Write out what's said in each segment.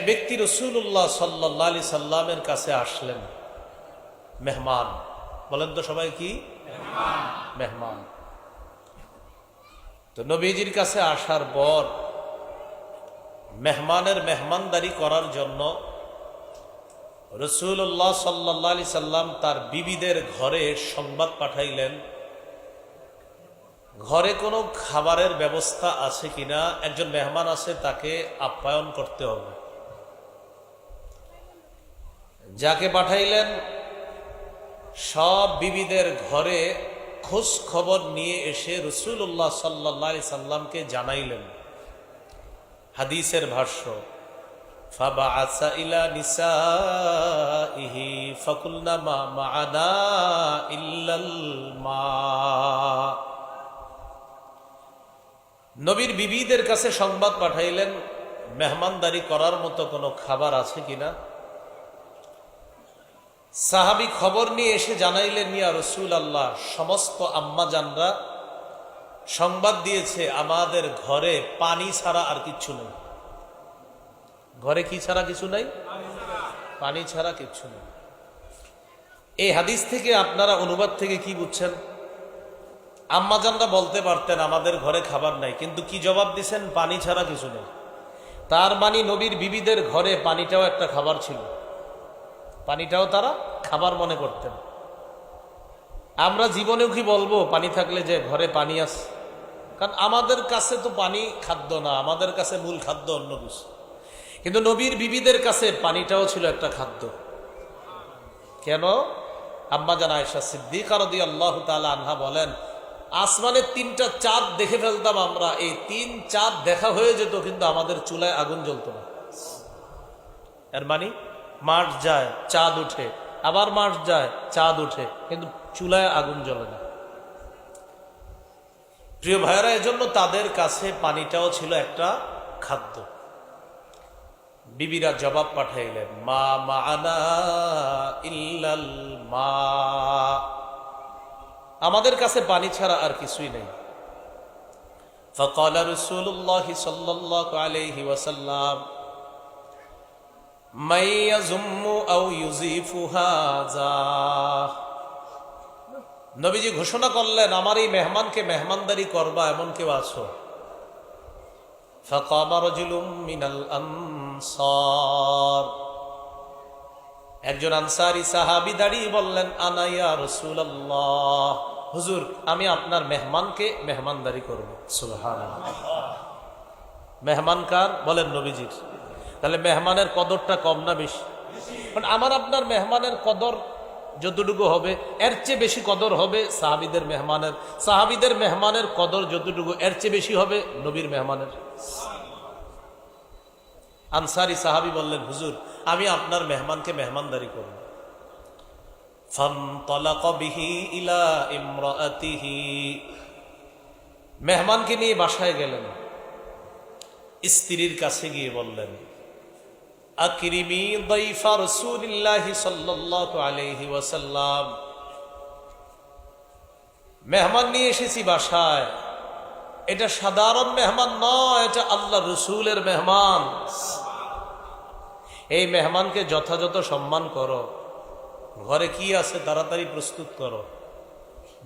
ব্যক্তি রাসূলুল্লাহ সাল্লাল্লাহু আলাইহি সাল্লামের কাছে আসলেন, মেহমান। বলেন তো সবাই, কি মেহমান? তো নবীজির কাছে আসার পর মেহমানের মেহমানদারি করার জন্য রাসূলুল্লাহ সাল্লাল্লাহু আলাইহি সাল্লাম তার বিবিদের ঘরে সংবাদ পাঠাইলেন, ঘরে কোনো খাবারের ব্যবস্থা আছে কিনা, একজন মেহমান আছে, তাকে আপ্যায়ন করতে হবে। যাকে পাঠাইলেন সব বিবিদের ঘরে খোঁজ খবর নিয়ে এসে রাসূলুল্লাহ সাল্লাল্লাহু আলাইহি সাল্লামকে জানাইলেন। হাদিসের ভাষ্য, ফাবাআসা ইলা নিসাইহি ফাকুলনা মা মা'ানা ইল্লাল মা। নবীর বিবিদের কাছে সংবাদ পাঠাইলেন, মেহমানদারি করার মতো কোনো খাবার আছে কিনা। সাহাবী খবর নিয়ে এসে জানাইলেন, ইয়া রাসূলুল্লাহ, সমস্ত আম্মা জানরা সংবাদ দিয়েছে আমাদের ঘরে পানি ছাড়া আর কিচ্ছু নেই। ঘরে কি ছাড়া কিছু নাই? পানি ছাড়া কিচ্ছু নেই। এই হাদিস থেকে আপনারা অনুবাদ থেকে কি বুঝছেন? আম্মাজানরা বলতে পারতেন আমাদের ঘরে খাবার নাই, কিন্তু কি জবাব দিছেন? পানি ছাড়া কিছু নেই। তার মানে নবীর বিবিদের ঘরে পানিটাও একটা খাবার ছিল, পানিটাও তারা খাবার মনে করতেন। আমরা জীবনেও কি বলবো পানি থাকলে যে ঘরে পানি আছে? কারণ আমাদের কাছে তো পানি খাদ্য না, আমাদের কাছে মূল খাদ্য অন্য কিছু। কিন্তু নবীর বিবিদের কাছে পানিটাও ছিল একটা খাদ্য। কেন? আম্মা জান আয়েশা সিদ্দিকা রাদিয়াল্লাহু তাআলা আনহা বলেন, আসমানের 3টা চাঁদ দেখে ফেলতাম আমরা, এই 3 চাঁদ দেখা হয়ে যেত, কিন্তু আমাদের চুলায় আগুন জ্বলতো না। এর মানে মাস যায় চাঁদ উঠে, আবার মাস যায় চাঁদ উঠে, কিন্তু চুলায় আগুন জ্বলে না। প্রিয় ভাইয়েরা, এজন্য তাদের কাছে পানিটাও ছিল একটা খাদ্য। বিবিরা জবাব পাঠাইলেন, মা মা'ানা ইল্লাল মা, আমাদের কাছে পানি ছাড়া আর কিছুই নেই। ফাকালা রাসূলুল্লাহ সাল্লাল্লাহু আলাইহি ওয়াসাল্লাম, মান ইয়াযুম্মু আও ইউযিফু হাযা। নবীজি ঘোষণা করলেন, আমার এই মেহমানকে মেহমানদারি করবা এমন কেউ আছো? ফাকামা রাজুলুম মিনাল আনসার, একজন আনসারী সাহাবী দাঁড়িয়ে বললেন, আনা ইয়া রাসূলুল্লাহ, হুজুর আমি আপনার মেহমানকে মেহমানদারি করব। সুবহানাল্লাহ। মেহমান কার? বলেন নবীজির। তাহলে মেহমানের কদরটা কম না বেশি? কারণ আমার আপনার মেহমানের কদর যতটুকু হবে এর চেয়ে বেশি কদর হবে সাহাবীদের মেহমানের। সাহাবীদের মেহমানের কদর যতটুকু এর চেয়ে বেশি হবে নবীর মেহমানের। আনসারী সাহাবী বললেন, হুজুর আমি আপনার মেহমানকে মেহমানদারি করব। ফানতালাকা বিহি ইলা ইমরাআতিহি, মেহমানকে নিয়ে বাসায় গেলেন। স্ত্রীর কাছে গিয়ে বললেন, আকরিমি দাইফা রাসূলিল্লাহি সাল্লাল্লাহু আলাইহি ওয়াসাল্লাম, মেহমান নিয়ে এসেছি বাসায়, এটা সাধারণ মেহমান নয়, এটা আল্লাহর রাসূলের মেহমান। এই মেহমানকে যথাযথ সম্মান করো, ঘরে কি আছে তাড়াতাড়ি প্রস্তুত করো।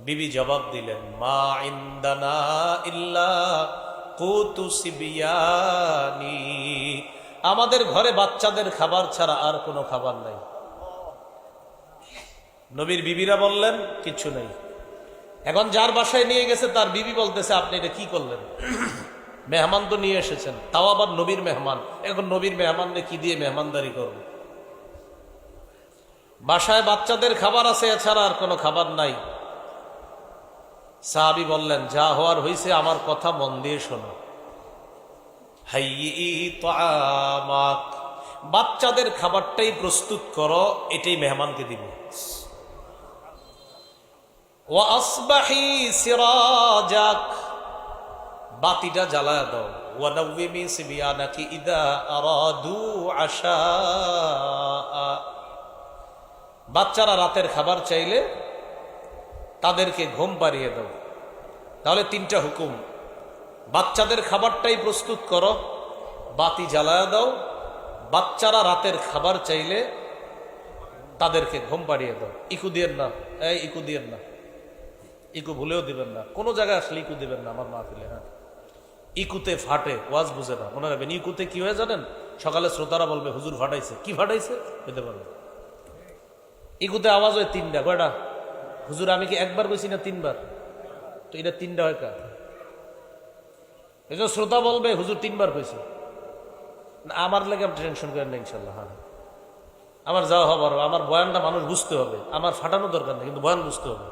বিবি জবাব দিলেন, মা ইনদানা ইল্লা কুতু সিবিয়ানি, আমাদের ঘরে বাচ্চাদের খাবার ছাড়া আর কোনো খাবার নাই। নবীর বিবিরা বললেন, কিছু নেই। এখন যার বাসায় নিয়ে গেছে তার বিবি বলতেছে, আপনি এটা কি করলেন? মেহমান তো নিয়ে এসেছেন, তাও আবার নবীর মেহমান, এখন নবীর মেহমানকে কি দিয়ে মেহমানদারি করব? বাসায় বাচ্চাদের খাবার আছে, এছাড়া আর কোনো খাবার নাই। সাহাবী বললেন, যা হওয়ার হয়েছে, আমার কথা মন দিয়ে শোনো। হাইয়ি তাআমাক, বাচ্চাদের খাবারটাই প্রস্তুত করো, এটাই মেহমানকে দিব। ওয়া আসবাহি সিরাজাক, বাতিটা জ্বালায়া দাও। ওয়া নাওয়িমি সিবিয়ানাকি ইদা আরাদু আশা, বাচ্চারা রাতের খাবার চাইলে তাদেরকে ঘুম পাড়িয়ে দাও। তাহলে 3টা হুকুম, বাচ্চাদের খাবারটাই প্রস্তুত করো, বাতি জ্বালায়া দাও, বাচ্চারা রাতের খাবার চাইলে তাদেরকে ঘুম পাড়িয়ে দাও। ইকু দিয়েন না, এই ইকু দিয়েন না, ইকু ভুলেও দিবেন না। কোনো জায়গায় আসলে ইকু দিবেন না আমার মাহফিলে। হ্যাঁ, ইকুতে ফাটে, ওয়াজ বুঝে না। মনে রাখবেন, ইকুতে কি হয় জানেন? সকালে শ্রোতারা বলবে হুজুর ফাটাইছে। কি ফাটাইছে হইতে পারবে? ইকুতে আওয়াজ হয় তিনটা। কয়টা? হুজুর আমি কি একবার কইছি না তিনবার? তো এটা তিনটা হয় কার? এই যে শ্রোতা বলবে হুজুর তিনবার কইছে। আমার লেগে আপনি টেনশন করেন না, ইনশাল্লাহ। হ্যাঁ, আমার যাওয়া হবার, আমার বয়ানটা মানুষ বুঝতে হবে। আমার ফাটানো দরকার নেই, কিন্তু বয়ান বুঝতে হবে।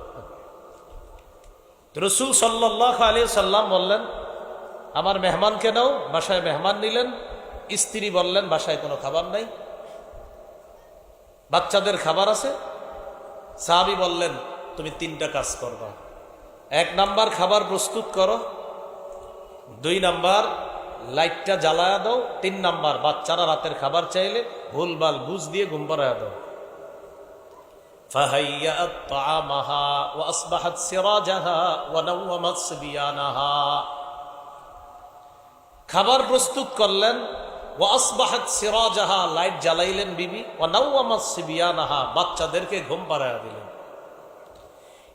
রসুল সাল্লাল্লাহু আলাইহি সাল্লাম বললেন, আমার মেহমানকে নাও। বাসায় মেহমান নিলেন। স্ত্রী বললেন, বাসায় কোনো খাবার নাই, বাচ্চাদের খাবার আছে। সাহাবী বললেন, তুমি তিনটা কাজ করবা। 1 নাম্বার, খাবার প্রস্তুত করো। 2 নাম্বার, লাইটটা জ্বালায়া দাও। 3 নাম্বার, বাচ্চারা রাতের খাবার চাইলে ভুলভাল বুঝ দিয়ে ঘুম পাড়ায়া দাও। ফাহাইয়াত তাআমাহা ওয়া আসবাহাত সিরাজাহা ওয়া নাওমাত সিবিয়ানাহা। খাবার প্রস্তুত করলেন। ওয়া আসবাহাত সিরাজাহা, লাইট জ্বালাইলেন বিবি। ওয়া নাওমাত সিবিয়ানাহা, বাচ্চাদেরকে ঘুম পাড়ায়া দিলেন।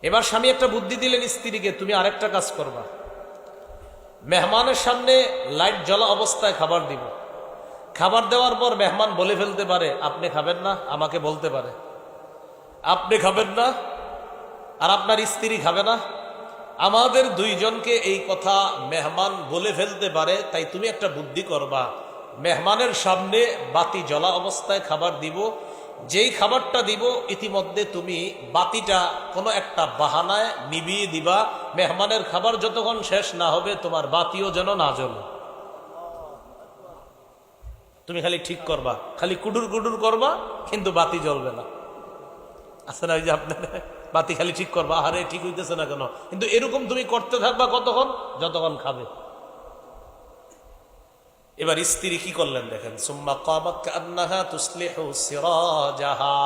এবার স্বামী একটা বুদ্ধি দিলেন স্ত্রীকে, তুমি আরেকটা কাজ করবা। মেহমানের সামনে লাইট জ্বলা অবস্থায় খাবার দিব। খাবার দেওয়ার পর মেহমান বলে ফেলতে পারে, আপনি খাবেন না। আমাকে বলতে পারে, আপনি খাবেন না, আর আপনার স্ত্রী খাবে না। আমাদের দুইজনকে এই কথা মেহমান বলে ফেলতে পারে। তাই তুমি একটা বুদ্ধি করবা, মেহমানের সামনে বাতি জ্বলা অবস্থায় খাবার দিব। যেই খাবারটা দিব ইতিমধ্যে তুমি বাতিটা কোনো একটা বাহানায় নিভিয়ে দিবা। মেহমানের খাবার যতক্ষণ শেষ না হবে তোমার বাতিও যেন না জ্বলে। তুমি খালি ঠিক করবা, খালি কুডুর কুডুর করবা, কিন্তু বাতি জ্বলবে না। আছে না, ওই যে আপনার বাতি খালি ঠিক করবা, আরে ঠিক হইতেছে না কেন, কিন্তু এরকম তুমি করতে থাকবা কতক্ষণ? যতক্ষণ খাবে। এবার স্ত্রী কি করলেন দেখেন, সুম্মা কামাত কান্নাহা তুসলিহু সিরাজাহা।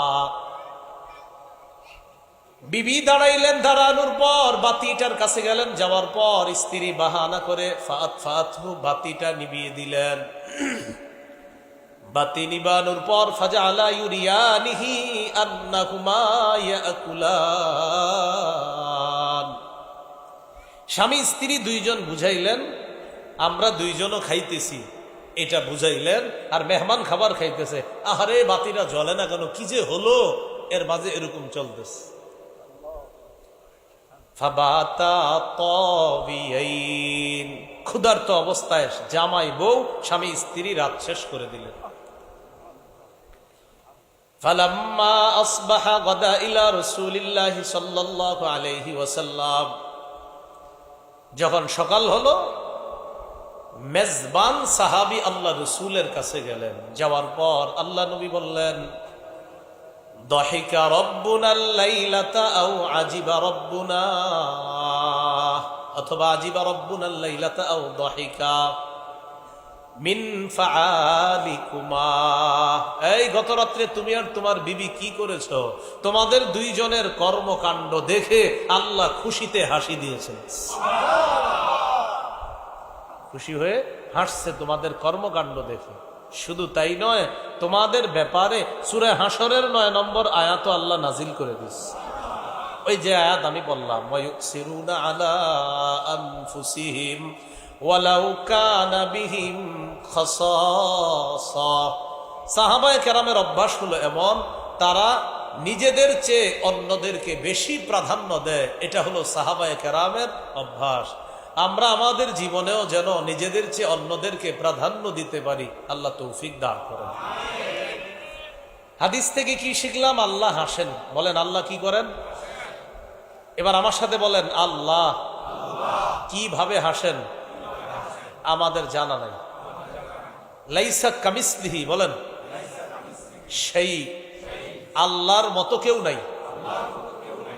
বিবি দাঁড়াইলেন, দাঁড়ানোর পর বাতিটার কাছে গেলেন। যাওয়ার পর স্ত্রী বাহানা করে ফাতহু, বাতিটা নিভিয়ে দিলেন। বাতি নিবানোর পর ফাজালা ইউরিয়ানিহি আন্নাহুমা ইয়াকুলান। স্বামী স্ত্রী দুইজন বুঝাইলেন, আমরা দুইজনও খাইতেছি, এটা বুঝাইলেন। আর মেহমান খাবার খাইতেছে, আহারে বাতিটা জ্বলে না কেন, কি যে হলো, এর মাঝে এরকম চলতেছে। ক্ষুধার্ত অবস্থায় জামাই বউ স্বামী স্ত্রী রাত শেষ করে দিলেন। ফালাম্মা আসবাহা গাদা ইলা রাসূলিল্লাহি সাল্লাল্লাহু আলাইহি ওয়াসাল্লাম। যখন সকাল হলো, মেজবান সাহাবী আল্লাহ রসুলের কাছে গেলেন। যাওয়ার পর আল্লাহ নবী বললেন, দাহিকা রব্বুনাল লাইলাতা আও আজিবা রব্বুনা, অথবা আজিবা রব্বুনাল লাইলাতা আও দাহিকা মিন ফাআলিকুমা। এই গত রাত্রে তুমি আর তোমার বিবি কি করেছো? তোমাদের দুইজনের কর্মকাণ্ড দেখে আল্লাহ খুশিতে হাসি দিয়েছেন। খুশি হয়ে হাসছে তোমাদের কর্মকাণ্ড দেখে। শুধু তাই নয়, তোমাদের ব্যাপারে সূরা হাশরের 9 নম্বর আয়াত আল্লাহ নাজিল করে দিয়েছে। ওই যে আয়াত আমি বললাম, ওয়ায়ুসিরুনা আলা আনফুসিহিম ওয়ালাউ কানা বিহিম খাসাসা। সাহাবায়ে কেরামের অভ্যাস হলো এমন, তারা নিজেদের চেয়ে অন্যদেরকে বেশি প্রাধান্য দেয়। এটা হলো সাহাবায়ে কেরামের অভ্যাস। আমরা আমাদের জীবনেও যেন নিজেদের চেয়ে অন্যদেরকে প্রাধান্য দিতে পারি। আল্লাহ তৌফিক দান করেন। হাদিস থেকে কি শিখলাম? আল্লাহ হাসেন। বলেন আল্লাহ কি করেন? এবার আমার সাথে বলেন, আল্লাহ কিভাবে হাসেন আমাদের জানা নাই। লাইসা কামিসলিহি, বলেন সেই আল্লাহর মতো কেউ নাই।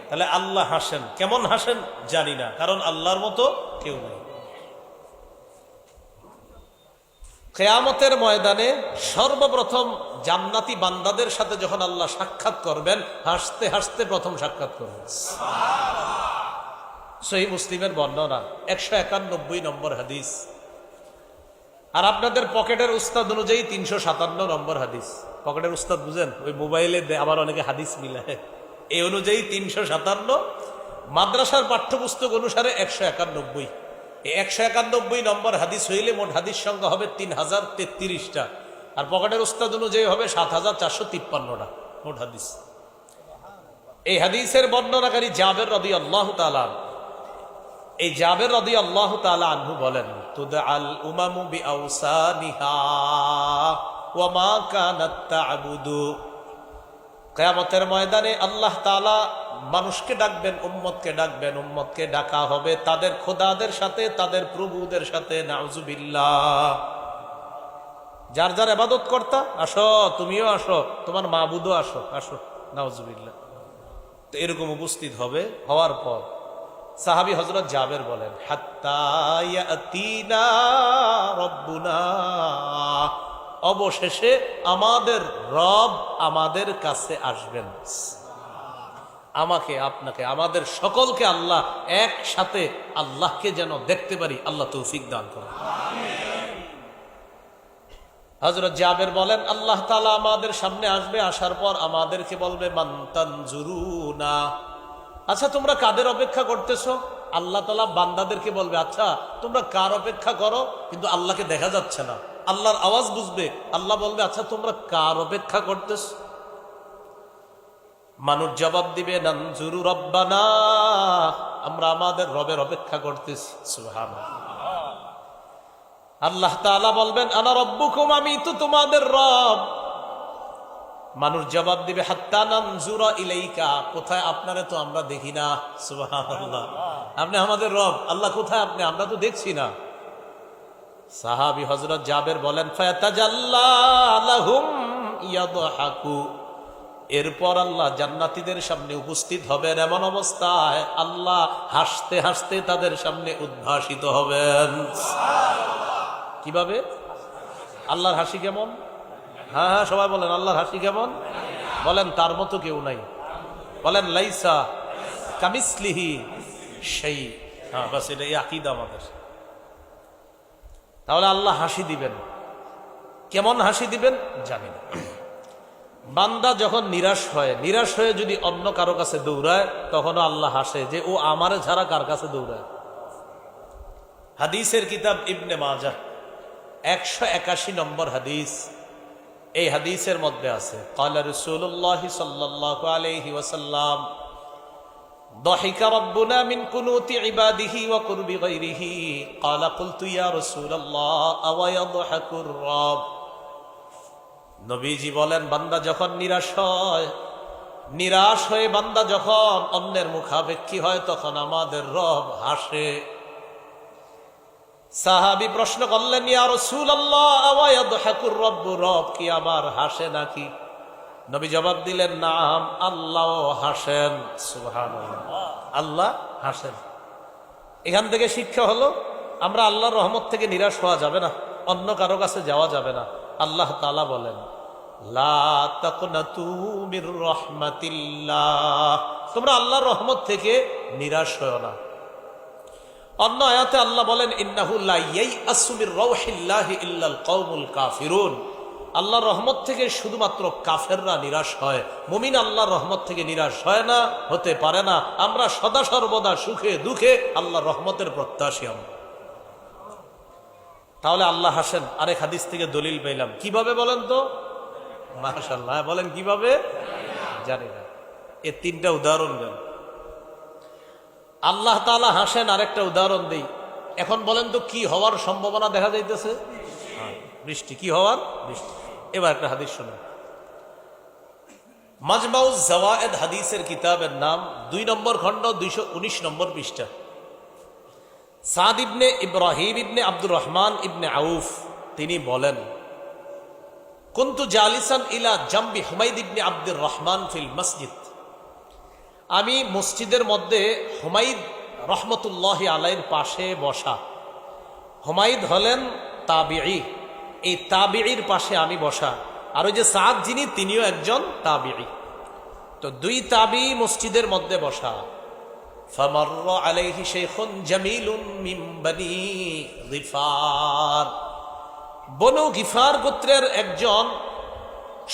তাহলে আল্লাহ হাসেন, কেমন হাসেন জানি না, কারণ আল্লাহর মতো কেউ নাই। কিয়ামতের ময়দানে সর্বপ্রথম জান্নাতি বান্দাদের সাথে যখন আল্লাহ সাক্ষাৎ করবেন, হাসতে হাসতে প্রথম সাক্ষাৎ করবেন। সহিহ মুসলিমের বর্ণনা, 191 নম্বর হাদিস। আর আপনাদের পকেটের উস্তাদ অনুযায়ী 357 নম্বর হাদিস। পকেটের উস্তাদ বুঝেন, ওই মোবাইলে আবার অনেকে হাদিস মিলায়, এই অনুযায়ী 357। মাদ্রাসার পাঠ্যপুস্তক অনুসারে 191। এই 191 নম্বর হাদিস হইলে মোট হাদিস সংখ্যা হবে 3033টা, আর পকেটের উস্তাদ অনুযায়ী হবে 7453টা মোট হাদিস। এই হাদিসের বর্ণনাকারী জাবের রাদিয়াল্লাহু তাআলা, এই জাবের রাদিয়াল্লাহু তাআলা আনহু বলেন, তুদআল উমামু বিআওসানিহা ওয়া মা কানাত তা'বুদু। কিয়ামতের ময়দানে আল্লাহ তাআলা মানুষকে ডাকবেন, উম্মতকে ডাকবেন, উম্মতকে ডাকা হবে তাদের খোদাদের সাথে, তাদের প্রভুদের সাথে। নাউজুবিল্লাহ। যার যার ইবাদত কর্তা, আসো, তুমিও আসো, তোমার মাবুদও আসো, আসো। নাউজুবিল্লাহ। তো এরকম উপস্থিত হবে। হওয়ার পর সাহাবী হযরত জাবের বলেন, হাত্তা ইয়াতিনা রব্বুনা, অবশেষে আমাদের রব আমাদের কাছে আসবেন। আমাকে, আপনাকে, আমাদের সকলকে আল্লাহ একসাথে আল্লাহকে যেন দেখতে পারি, আল্লাহ তৌফিক দান করেন। হযরত জাবের বলেন, আল্লাহ তাআলা আমাদের সামনে আসবে, আসার পর আমাদেরকে বলবে, মান তানজুরুনা, আচ্ছা তোমরা কাদের অপেক্ষা করতেছো? আল্লাহ তাআলা বান্দাদেরকে বলবে, আচ্ছা তোমরা কার অপেক্ষা করো? কিন্তু আল্লাহকে দেখা যাচ্ছে না, আল্লাহর আওয়াজ বুঝবে। আল্লাহ বলবে, আচ্ছা তোমরা কার অপেক্ষা করতেছো? মানুষ জবাব দিবে, নানজুরু রব্বানা, আমরা আমাদের রবের অপেক্ষা করতেছি। সুবহানাল্লাহ। আল্লাহ তাআলা বলবেন, আনা রব্বুকুম, আমি তো তোমাদের রব। মানুষ জবাব দিবে, হাত্তা নানজুরা ইলাইকা, কোথায় আপনারে তো আমরা দেখি না। সুবহানাল্লাহ। আপনি আমাদের রব, আল্লাহ কোথায় আপনি? আমরা তো দেখছি না। সাহাবী হযরত জাবের বলেন, ফায়াতাজাল্লা লাহুম ইয়াদহাকু, এরপর আল্লাহ জান্নাতীদের সামনে উপস্থিত হবেন, এমন অবস্থায় আল্লাহ হাসতে হাসতে তাদের সামনে উদ্ভাসিত হবেন। কিভাবে? আল্লাহর হাসি কেমন? হ্যাঁ হ্যাঁ, সবাই বলেন, আল্লাহর হাসি কেমন? বলেন, তার মতো কেউ নাই। বলেন, লাইসা কামিসলিহি শাই। হ্যাঁ, বাস এটা আকীদা আমাদের। তাহলে আল্লাহ হাসি দিবেন, কেমন হাসি দিবেন জানি না। বান্দা যখন নিরাশ হয়, নিরাশ হয়ে যদি অন্য কারো কাছে দৌড়ায়, তখনও আল্লাহ হাসে যে ও আমারে ছাড়া কার কাছে দৌড়ায়। হাদিসের কিতাব ইবনে মাজাহ 181 নম্বর হাদিস। এই হাদিসের মধ্যে আছে, ক্বালা রাসূলুল্লাহ সাল্লাল্লাহু আলাইহি ওয়াসাল্লাম, দাহিকা রাব্বুনা মিন কুনুতি ইবাদিহি ওয়া কুরবি গায়রিহি, ক্বালা কুলতু ইয়া রাসূলুল্লাহ আওয়া ইয়াদহাকুর রাব। নবীজি বলেন, বান্দা যখন নিরাশ হয়ে বান্দা যখন অন্যের মুখাপেক্ষী হয়, তখন আমাদের রব হাসে। সাহাবী প্রশ্ন করলেন, ইয়া রাসূলুল্লাহ আওয়া ইয়াদহাকুর রাব্ব, রব কি আবার হাসে নাকি? নবী জবাব দিলেন, নাম, আল্লাহ হাসেন। সুবহানাল্লাহ, আল্লাহ হাসেন। এখান থেকে শিক্ষা হলো, আমরা আল্লাহর রহমত থেকে নিরাশ হওয়া যাবে না, অন্য কারো কাছে যাওয়া যাবে না। আল্লাহ তাআলা বলেন, লা তাকনাতু মির রাহমাতিল্লাহ, তোমরা আল্লাহর রহমত থেকে নিরাশ হও না। অন্য আয়াতে আল্লাহ বলেন, ইন্নাহু লা ইয়াইআসু মির রাউহিল্লাহি ইল্লাল কওমুল কাফিরুন, আল্লাহর রহমত থেকে শুধুমাত্র কাফেররা নিরাশ হয়, মুমিন আল্লাহর রহমত থেকে নিরাশ হয় না, হতে পারে না। আমরা সদা সর্বদা সুখে দুঃখে আল্লাহর রহমতের প্রত্যাশী আমরা। তাহলে আল্লাহ হাসেন। আরেক হাদিস থেকে দলিল পেলাম, কিভাবে বলেন তো? মাশাআল্লাহ, বলেন কিভাবে? জানি না। এর 3টা উদাহরণ দেন। আল্লাহ তাআলা হাসেন, আরেকটা উদাহরণ দেই। এখন বলেন তো, কি হওয়ার সম্ভাবনা দেখা যাইতেছে? বৃষ্টি। কি হওয়ার? বৃষ্টি। এবার একটা হাদিস শুনুন। মাজমাউজ জাওয়ায়েদ হাদিসের কিতাবের নাম, 2 নম্বর খণ্ড, 219 নম্বর পৃষ্ঠা। সাদ ইবনে ইব্রাহিম ইবনে আব্দুর রহমান ইবনে আউফ তিনি বলেন, কুনতু জালিসান ইলা জামবি হুমাইদ ইবনে আব্দুর রহমান ফিল মসজিদ, আমি মসজিদের মধ্যে হুমাইদ রহমতুল্লাহি আলাইহির পাশে বসা। হুমাইদ হলেন তাবিঈ, এই তাবিঈর পাশে আমি বসা। আর ওই যে সাদ যিনি, তিনিও একজন তাবিঈ। তো 2 তাবিঈ মসজিদের মধ্যে বসা। ফামাররা আলাইহি শাইখুন জামিলুন মিন বানি গিফার, বনু গিফার গোত্রের একজন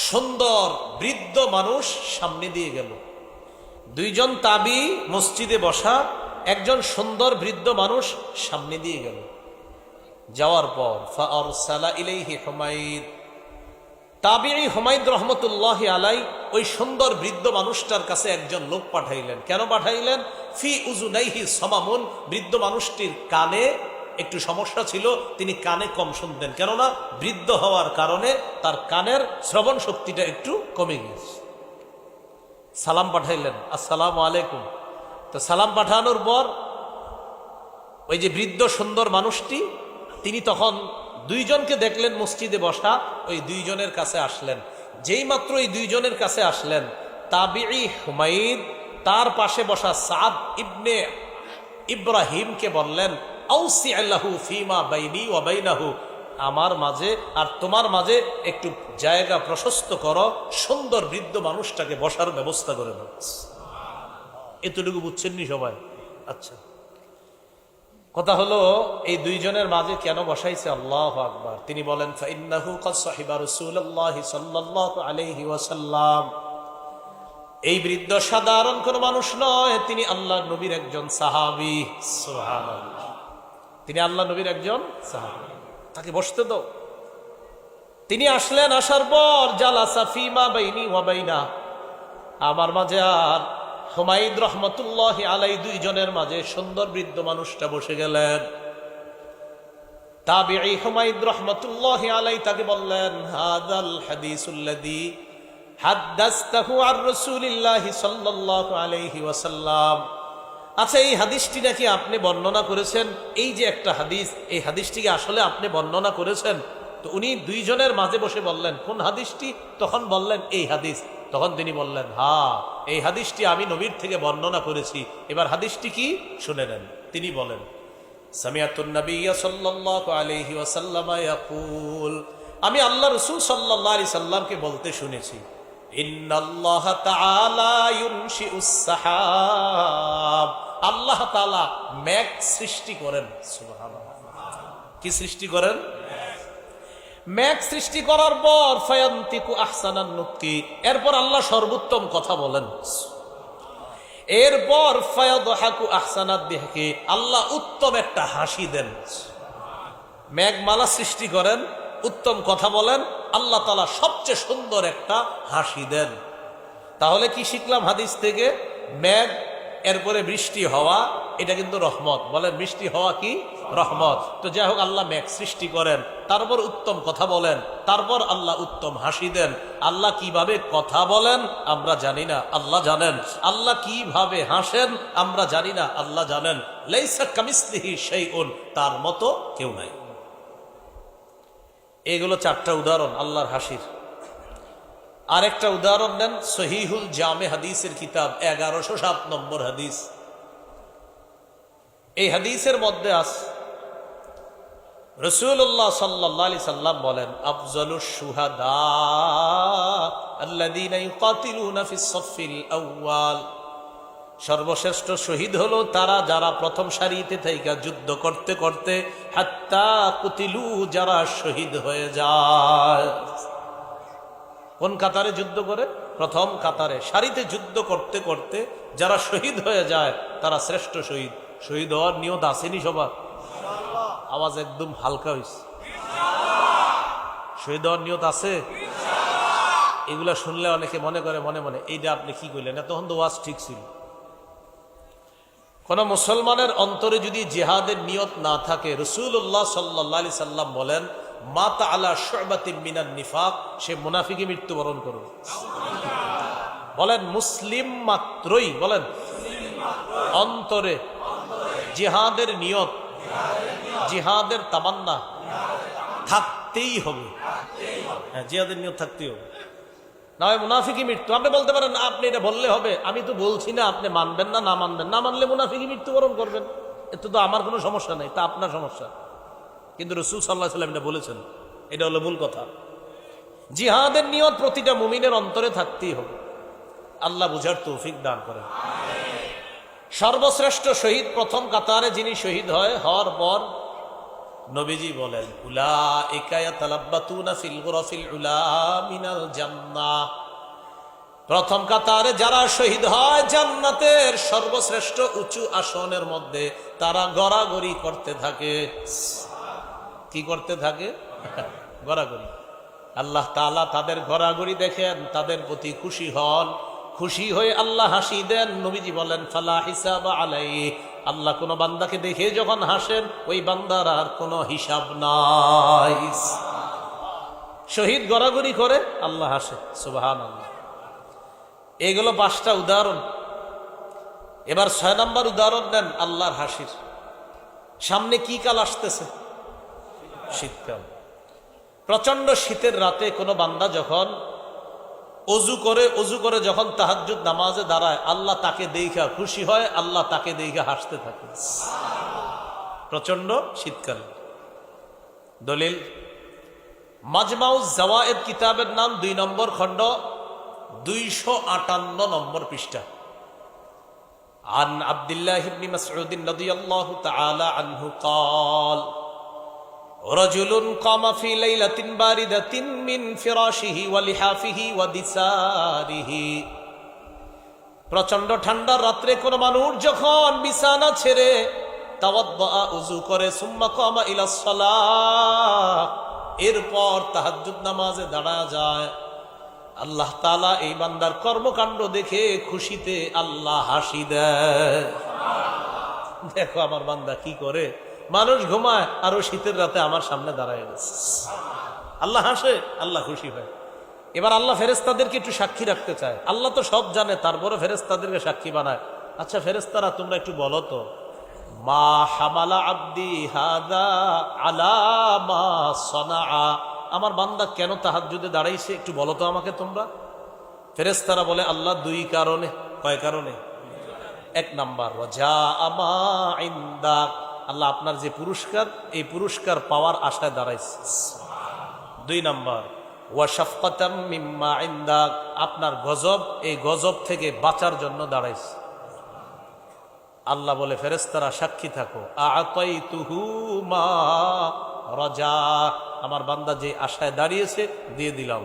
সুন্দর বৃদ্ধ মানুষ সামনে দিয়ে গেল। দুইজন তাবি মসজিদে বসা, একজন সুন্দর বৃদ্ধ মানুষ সামনে দিয়ে গেল। যাওয়ার পর ফাআরসালা ইলাইহি হুমায়দ, তাবিঈ হুমায়দ রহমতুল্লাহি আলাই ওই সুন্দর বৃদ্ধ মানুষটার কাছে একজন লোক পাঠাইলেন। কেন পাঠাইলেন? ফি উযুনাইহি সামামুন, বৃদ্ধ মানুষটির কানে একটু সমস্যা ছিল, তিনি কানে কম শুনতেন, কেননা বৃদ্ধ হওয়ার কারণে তার কানের শ্রবণ শক্তিটা একটু কমে গিয়েছে। সালাম পাঠাইলেন, আসসালামু আলাইকুম। তো সালাম পাঠানোর পর ওই যে বৃদ্ধ সুন্দর মানুষটি, তিনি তখন দুইজনকে দেখলেন মসজিদে বসা, ওই দুইজনের কাছে আসলেন। যেই মাত্র এই দুইজনের কাছে আসলেন, তাবিঈ হুমায়দ তার পাশে বসা সাদ ইবনে ইব্রাহিমকে বললেন, আউসি আল্লাহু ফিমা বাইনি ওয়া বাইনাহু, আমার মাঝে আর তোমার মাঝে একটু জায়গা প্রশস্ত করো, সুন্দর বৃদ্ধ মানুষটাকে বসার ব্যবস্থা করে দাও। এতটুকু বুঝছেননি সবাই? আচ্ছা, কথা হলো এই দুইজনের মাঝে কেন বসাইছে? আল্লাহু আকবার। তিনি বলেন, ফাইন্নাহু ক্বাদ সাহিবা রাসূলুল্লাহি সাল্লাল্লাহু আলাইহি ওয়াসাল্লাম, এই বৃদ্ধ সাধারণ কোন মানুষ নয়, তিনি আল্লাহর নবীর একজন সাহাবী। সুবহানাল্লাহ, তিনি আল্লাহ নবীর একজন সাহাবী, তাকে বসতে দাও। তিনি আসলেন, আসার পর জালাসা ফিমা বাইনি ওয়া বাইনা, আমার মাঝে আর হুমায়দ রহমতুল্লাহি আলাই দুইজনের মাঝে সুন্দর বৃদ্ধ মানুষটা বসে গেলেন। তাবিঈ হুমায়দ রহমতুল্লাহি আলাই তাকে বললেন, হাযাল হাদিসুল্লাযী হাদাসতাহু আর রাসূলিল্লাহি সাল্লাল্লাহু আলাইহি ওয়াসাল্লাম, আচ্ছা এই হাদিসটি নাকি আপনি বর্ণনা করেছেন, এই যে একটা হাদিস, এই হাদিসটিকে আসলে আপনি বর্ণনা করেছেন? তো উনি দুইজনের মাঝে বসে বললেন, কোন হাদিসটি? তখন বললেন, এই হাদিস। তখন তিনি বললেন, হ্যাঁ, এই হাদিসটি আমি নবীর থেকে বর্ণনা করেছি। এবার হাদিসটি কি শুনে নেন। তিনি বলেন, সামিআতুন নাবিয়্য সাল্লাল্লাহু আলাইহি ওয়াসাল্লাম ইয়াকুল, আমি আল্লাহ রাসূল সাল্লাল্লাহু আলাইহি সাল্লামকে বলতে শুনেছি, ইন্নাল্লাহ তাআলা ইউনশিউস সাহাব, আল্লাহ তাআলা মেঘ সৃষ্টি করেন। সুবহানাল্লাহ, কি সৃষ্টি করেন? মেঘ সৃষ্টি করার পর ফায়ান্তিকু আহসানান নুতকি, এরপর আল্লাহ সর্বোত্তম কথা বলেন। এরপর ফায়াদহাকু আহসানাদ দিহকি, আল্লাহ উত্তম একটা হাসি দেন। মেঘমালা সৃষ্টি করেন, উত্তম কথা বলেন, আল্লাহ তাআলা সবচেয়ে সুন্দর একটা হাসি দেন। তাহলে কি শিখলাম হাদিস থেকে? মেঘ, এরপরে বৃষ্টি হওয়া, এটা কিন্তু রহমত। বলেন, বৃষ্টি হওয়া কি রহমত? তো যাই হোক, আল্লাহ মেঘ সৃষ্টি করেন, তারপর উত্তম কথা বলেন, তারপর আল্লাহ উত্তম হাসি দেন। আল্লাহ কিভাবে কথা বলেন আমরা জানি না, আল্লাহ জানেন। আল্লাহ কিভাবে হাসেন আমরা জানি না, আল্লাহ জানেন। লাইসা কামিসলিহি শাইউন, তার মতো কেউ নাই। এগুলো চারটা উদাহরণ আল্লাহর হাসির। আরেকটা উদাহরণ দেন, সহিহুল জামে হাদিসের কিতাব 1107 নম্বর হাদিস। এই হাদিসের মধ্যে আছে, রাসূলুল্লাহ সাল্লাল্লাহু আলাইহি সাল্লাম বলেন, আফজালুশ শুহাদা আল্লাযীনা ইউকাতিলুনা ফিস সাফিল আউয়াল, সর্বশ্রেষ্ঠ শহীদ হলো তারা যারা প্রথম সারিতে থেকে যুদ্ধ করতে করতে হাত্তা কুতিলু, যারা শহীদ হয়ে যায়। কোন কাতারে যুদ্ধ করে? প্রথম কাতারে সারিতে যুদ্ধ করতে করতে যারা শহীদ হয়ে যায় তারা শ্রেষ্ঠ শহীদ। শহীদ হওয়ার নিয়ত আসেনি সবার? আওয়াজ একদম হালকা হয়েছে। শহীদ হওয়ার নিয়ত আছে? এগুলা শুনলে অনেকে মনে করে মনে মনে, এইটা আপনি কি কইলেন, তখন তো ওয়াজ ঠিক ছিল। কোন মুসলমানের অন্তরে যদি জিহাদের নিয়ত না থাকে, রাসূলুল্লাহ সাল্লাল্লাহু আলাইহি সাল্লাম বলেন, মাতা আলা শুবাতিন মিনান নিফাক, সে মুনাফিকি মৃত্যুবরণ করবে। বলেন, মুসলিম মাত্রই, বলেন, অন্তরে জিহাদের নিয়ত, জিহাদের তামান্না থাকতেই হবে। হ্যাঁ, জিহাদের নিয়ত থাকতেই হবে, না হয় মুনাফিকি মৃত্যু। আপনি বলতে পারেন, আপনি এটা বললে হবে, আমি তো বলছি না, আপনি মানবেন না, না মানবেন, না মানলে মুনাফিকি মৃত্যুবরণ করবেন, এতে তো আমার কোনো সমস্যা নেই, তা আপনার সমস্যা। কিন্তু রাসূল সাল্লাল্লাহু আলাইহি ওয়াসাল্লাম এটা বলেছেন, এটা হলো মূল কথা। জিহাদের নিয়ত প্রতিটা মুমিনের অন্তরে থাকতেই হবে। আল্লাহ বুঝার তৌফিক দান করেন। সর্বশ্রেষ্ঠ শহীদ প্রথম কাতারে যিনি শহীদ হয়, হওয়ার পর নবীজি বলেন উলাইকা ইয়াতালাব্বাতুনা ফিল গুরাফিল উলা মিনাল জান্নাহ, প্রথম কাতারে যারা শহীদ হয় জান্নাতের সর্বশ্রেষ্ঠ উঁচু আসনের মধ্যে তারা গড়াগড়ি করতে থাকে। কি করতে থাকে? গড়াগড়ি। আল্লাহ তাআলা তাদের গড়াগড়ি দেখেন, তাদের প্রতি খুশি হন, খুশি হয়ে আল্লাহ হাসি দেন। নবীজি বলেন ফালা হিসাব আলাইহি, আল্লাহ কোন বান্দাকে দেখে যখন হাসেন ওই বান্দার আর কোনো হিসাব নাই। শহীদ গড়াগড়ি করে আল্লাহ হাসে, সুবহানাল্লাহ। এগুলো 5টা উদাহরণ। এবার 6 নম্বর উদাহরণ দেন আল্লাহর হাসির। সামনে কি কাল আসতেছে? শীতকাল। প্রচন্ড শীতের রাতে কোনো বান্দা যখন অজু করে যখন তাহাজ্জুদ নামাজে দাঁড়ায়, আল্লাহ তাকে দেখা খুশি হয়, আল্লাহ তাকে দেখা হাসতে থাকে। প্রচন্ড শীতকালে। দলিল মাজমাউজ জাওয়ায়েদ কিতাবের নাম 2 নম্বর খণ্ড 258 নম্বর পৃষ্ঠা। আন আব্দুল্লাহ ইবনে মাসউদ রাদিয়াল্লাহু তাআলা আনহু قال রাজুলুন কামা ফি লাইলাতিন বারিদাতিন মিন ফিরাশিহি ওয়া লিহাফিহি ওয়া দিসারিহি, প্রচন্ড ঠান্ডার রাত্রে কোন মানুষ যখন বিছানা ছেড়ে তাওয়াদ্দা উযু করে সুম্মা কামা ইলাস সালাহ, এরপর তাহাজ্জুদ নামাজে দাঁড়া যায়, আল্লাহ তাআলা এই বান্দার কর্মকাণ্ড দেখে খুশিতে আল্লাহ হাসি দেয়। দেখো আমার বান্দা কি করে, মানুষ ঘুমায় আর ও শীতের রাতে আমার সামনে দাঁড়ায় গেছে, আল্লাহ হাসে, আল্লাহ খুশি হয়। এবার আল্লাহ ফেরেশতাদেরকে একটু সাক্ষী রাখতে চায়। আল্লাহ তো সব জানে, তারপরে ফেরেশতাদেরকে সাক্ষী বানায়। আচ্ছা ফেরেশতারা তোমরা একটু বলো তো, মা হামালা আব্দি হাদা আলা মা সানাআ, আমার বান্দা কেন তাহাজ্জুদে দাঁড়াইছে একটু বলো তো আমাকে তোমরা। ফেরেশতারা বলে আল্লাহ 2 কারণে। কয় কারণে? 1 নাম্বার রাজা আমা ইনদাক, আল্লাহ আপনার যে পুরস্কার, এই পুরস্কার পাওয়ার আশায় দাঁড়াইছে। 2 নাম্বার ওয়া শাফকাতাম মিম্মা ইনদাক, আপনার গজব, এই গজব থেকে বাঁচার জন্য দাঁড়াইছে। আল্লাহ বলে ফেরেশতারা সাক্ষী থাকো, আ'তাইতুহু মা রাজা, আমার বান্দা যে আশায় দাঁড়িয়েছে দিয়ে দিলাম।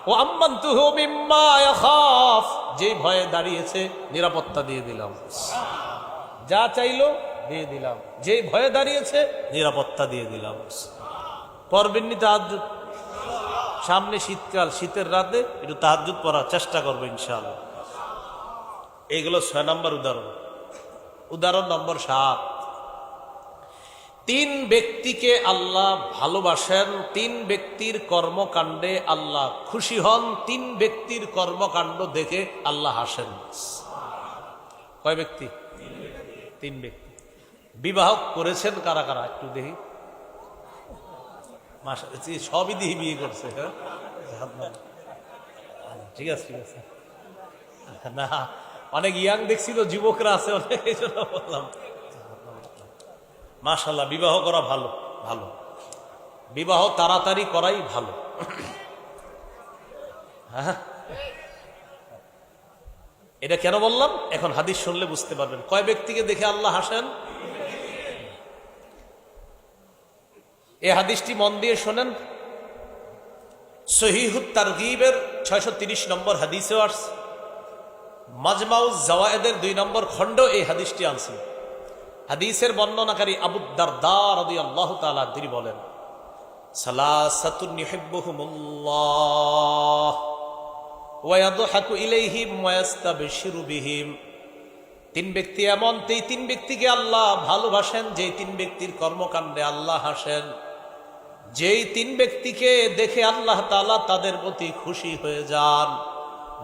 ও আম্মানতুহু মিম্মা ইয়াখাফ, যে ভয়ে দাঁড়িয়েছে নিরাপত্তা দিয়ে দিলাম। যা চাইলো দিয়ে দিলাম, যে ভয়ে দাঁড়িয়েছে নিরাপত্তা দিয়ে দিলাম। পড়বেননি তাহাজ্জুদ? সামনে শীতকাল, শীতের রাতে একটু তাহাজ্জুদ পড়ার চেষ্টা করবো ইনশাআল্লাহ। এইগুলো 6 নম্বর উদাহরণ। উদাহরণ নম্বর 7, 3 ব্যক্তিকে আল্লাহ ভালোবাসেন, 3 ব্যক্তির কর্মকাণ্ডে আল্লাহ খুশি হন, 3 ব্যক্তির কর্মকাণ্ড দেখে আল্লাহ হাসেন। কয় ব্যক্তি? 3 ব্যক্তি। বিবাহ করেছেন কারা কারা একটু দেখি। সবই দিয়ে বিয়ে করছে। ঠিক আছে ঠিক আছে। না অনেক ইয়াং দেখছিল, যুবকরা আছে অনেক, এই জন্য বললাম। মাশাআল্লাহ, বিবাহ করা ভালো, ভালো বিবাহ তাড়াতাড়ি করাই ভালো। হ্যাঁ, এটা কেন বললাম এখন হাদিস শুনলে বুঝতে পারবেন। কয় ব্যক্তিকে দেখে আল্লাহ হাসেন? এই হাদিসটি মন দিয়ে শোনেন। সহিহুত তারগীবের 630 নম্বর হাদিসে আসছে, মাজমাউজ জাওয়ায়েদের 2 নম্বর খণ্ড এই হাদিসটি আনছে। হাদিসের বর্ণনাকারী আবু দারদা রাদিয়াল্লাহু তাআলা তিনি বলেন, সালাসাতুন ইউহিব্বুহুমুল্লাহ ওয়া ইয়াদহাকু ইলাইহিম ওয়া ইয়াস্তাবশিরু বিহিম, 3 ব্যক্তি এমন, এই 3 ব্যক্তিকে আল্লাহ ভালোবাসেন, যেই 3 ব্যক্তির কর্মকাণ্ডে আল্লাহ হাসেন, যেই 3 ব্যক্তিকে দেখে আল্লাহ তাআলা তাদের প্রতি খুশি হয়ে যান,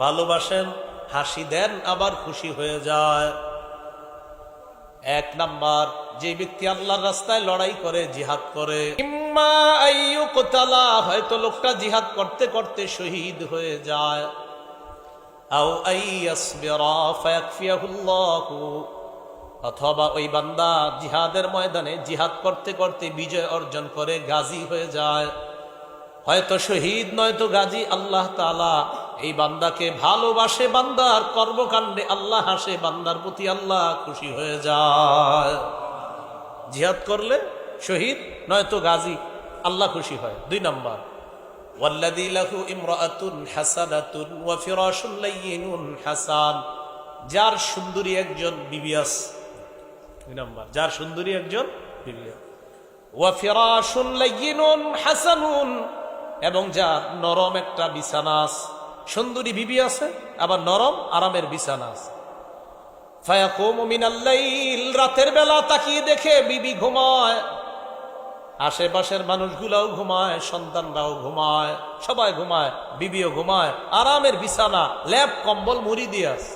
ভালোবাসেন, হাসি দেন, আবার খুশি হয়ে যায়। 1 নাম্বার, যে ব্যক্তি আল্লাহর রাস্তায় লড়াই করে, জিহাদ করে, ইম্মা আইয়ুকতালা, হয়তো লোকটা জিহাদ করতে করতে শহীদ হয়ে যায়, আও আইয়াসবিরা ফায়াকফিয়াহুল্লাহু, অথবা ওই বান্দা জিহাদের ময়দানে জিহাদ করতে করতে বিজয় অর্জন করে গাজী হয়ে যায়, হয়তো শহীদ নয়তো গাজী, আল্লাহ তাআলা এই বান্দাকে ভালোবাসে, বান্দার কর্মকাণ্ডে আল্লাহ হাসে, বান্দার প্রতি আল্লাহ খুশি হয়ে যায়। জিহাদ করলে শহীদ, নয়তো গাজী, আল্লাহ খুশি হয়। 2 নম্বর, ওয়াল্লাযী লাহু ইমরাআতুন হাসানাতুন ওয়া ফিরাশুন লাইয়িনুন হাসান, যার সুন্দরী একজন বিবি আছে। 2 নম্বর, যার সুন্দরী একজন বিবি আছে। ওয়া ফিরাশুন লাইয়িনুন হাসানুন, এবং যার নরম একটা বিছানা আছে। সুন্দরী বিবি আছে, আবার নরম আরামের বিছানা আছে। ফায়াকুমু মিনাল লাইল, রাতের বেলা তাকিয়ে দেখে বিবি ঘুমায়, আশেপাশের মানুষগুলাও ঘুমায়, সন্তানরাও ঘুমায়, সবাই ঘুমায়, বিবিও ঘুমায়, আরামের বিছানা, ল্যাপ কম্বল মুড়ি দিয়ে আছে।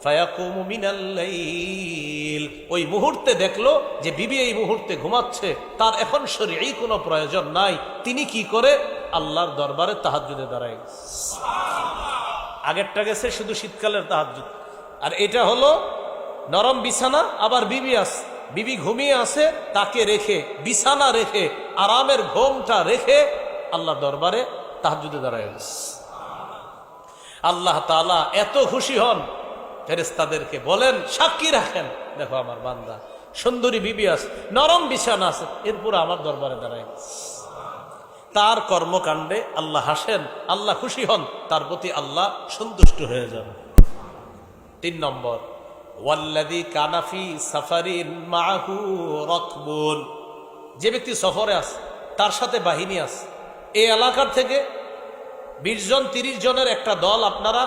ফায়াকুমু মিনাল লাইল, ওই মুহূর্তে দেখলো যে বিবি এই মুহূর্তে ঘুমাচ্ছে, তার এখন শরীরী কোনো প্রয়োজন নাই। তিনি কি করে? আল্লাহর দরবারে তাহাজ্জুদে দাঁড়ায়। আগেরটা গেছে শুধু শীতকালের তাহাজ্জুদ, আর এটা হলো নরম বিছানা, আবার বিবি আছে, বিবি ঘুমিয়ে আছে, তাকে রেখে, বিছানা রেখে, আরামের ঘুমটা রেখে আল্লাহ দরবারে তাহাজ্জুদে দাঁড়ায়। আল্লাহ তাআলা এত খুশি হন, ফেরেশতাদেরকে বলেন, সাক্ষী রাখেন, দেখো আমার বান্দা সুন্দরী বিবি আছে, নরম বিছানা আছে, এরপর আমার দরবারে দাঁড়ায়। তার কর্মকাণ্ডে আল্লাহ হাসেন, আল্লাহ খুশি হন, তার প্রতি আল্লাহ সন্তুষ্ট হয়ে যান। 3 নম্বর, ওয়াল্লাযী কানা ফী সাফারিন মাআহু রাকবুন, যে ব্যক্তি সফরে আছে, তার সাথে বাহিনী আছে। এই এলাকার থেকে 20 জন 30 জনের একটা দল, আপনারা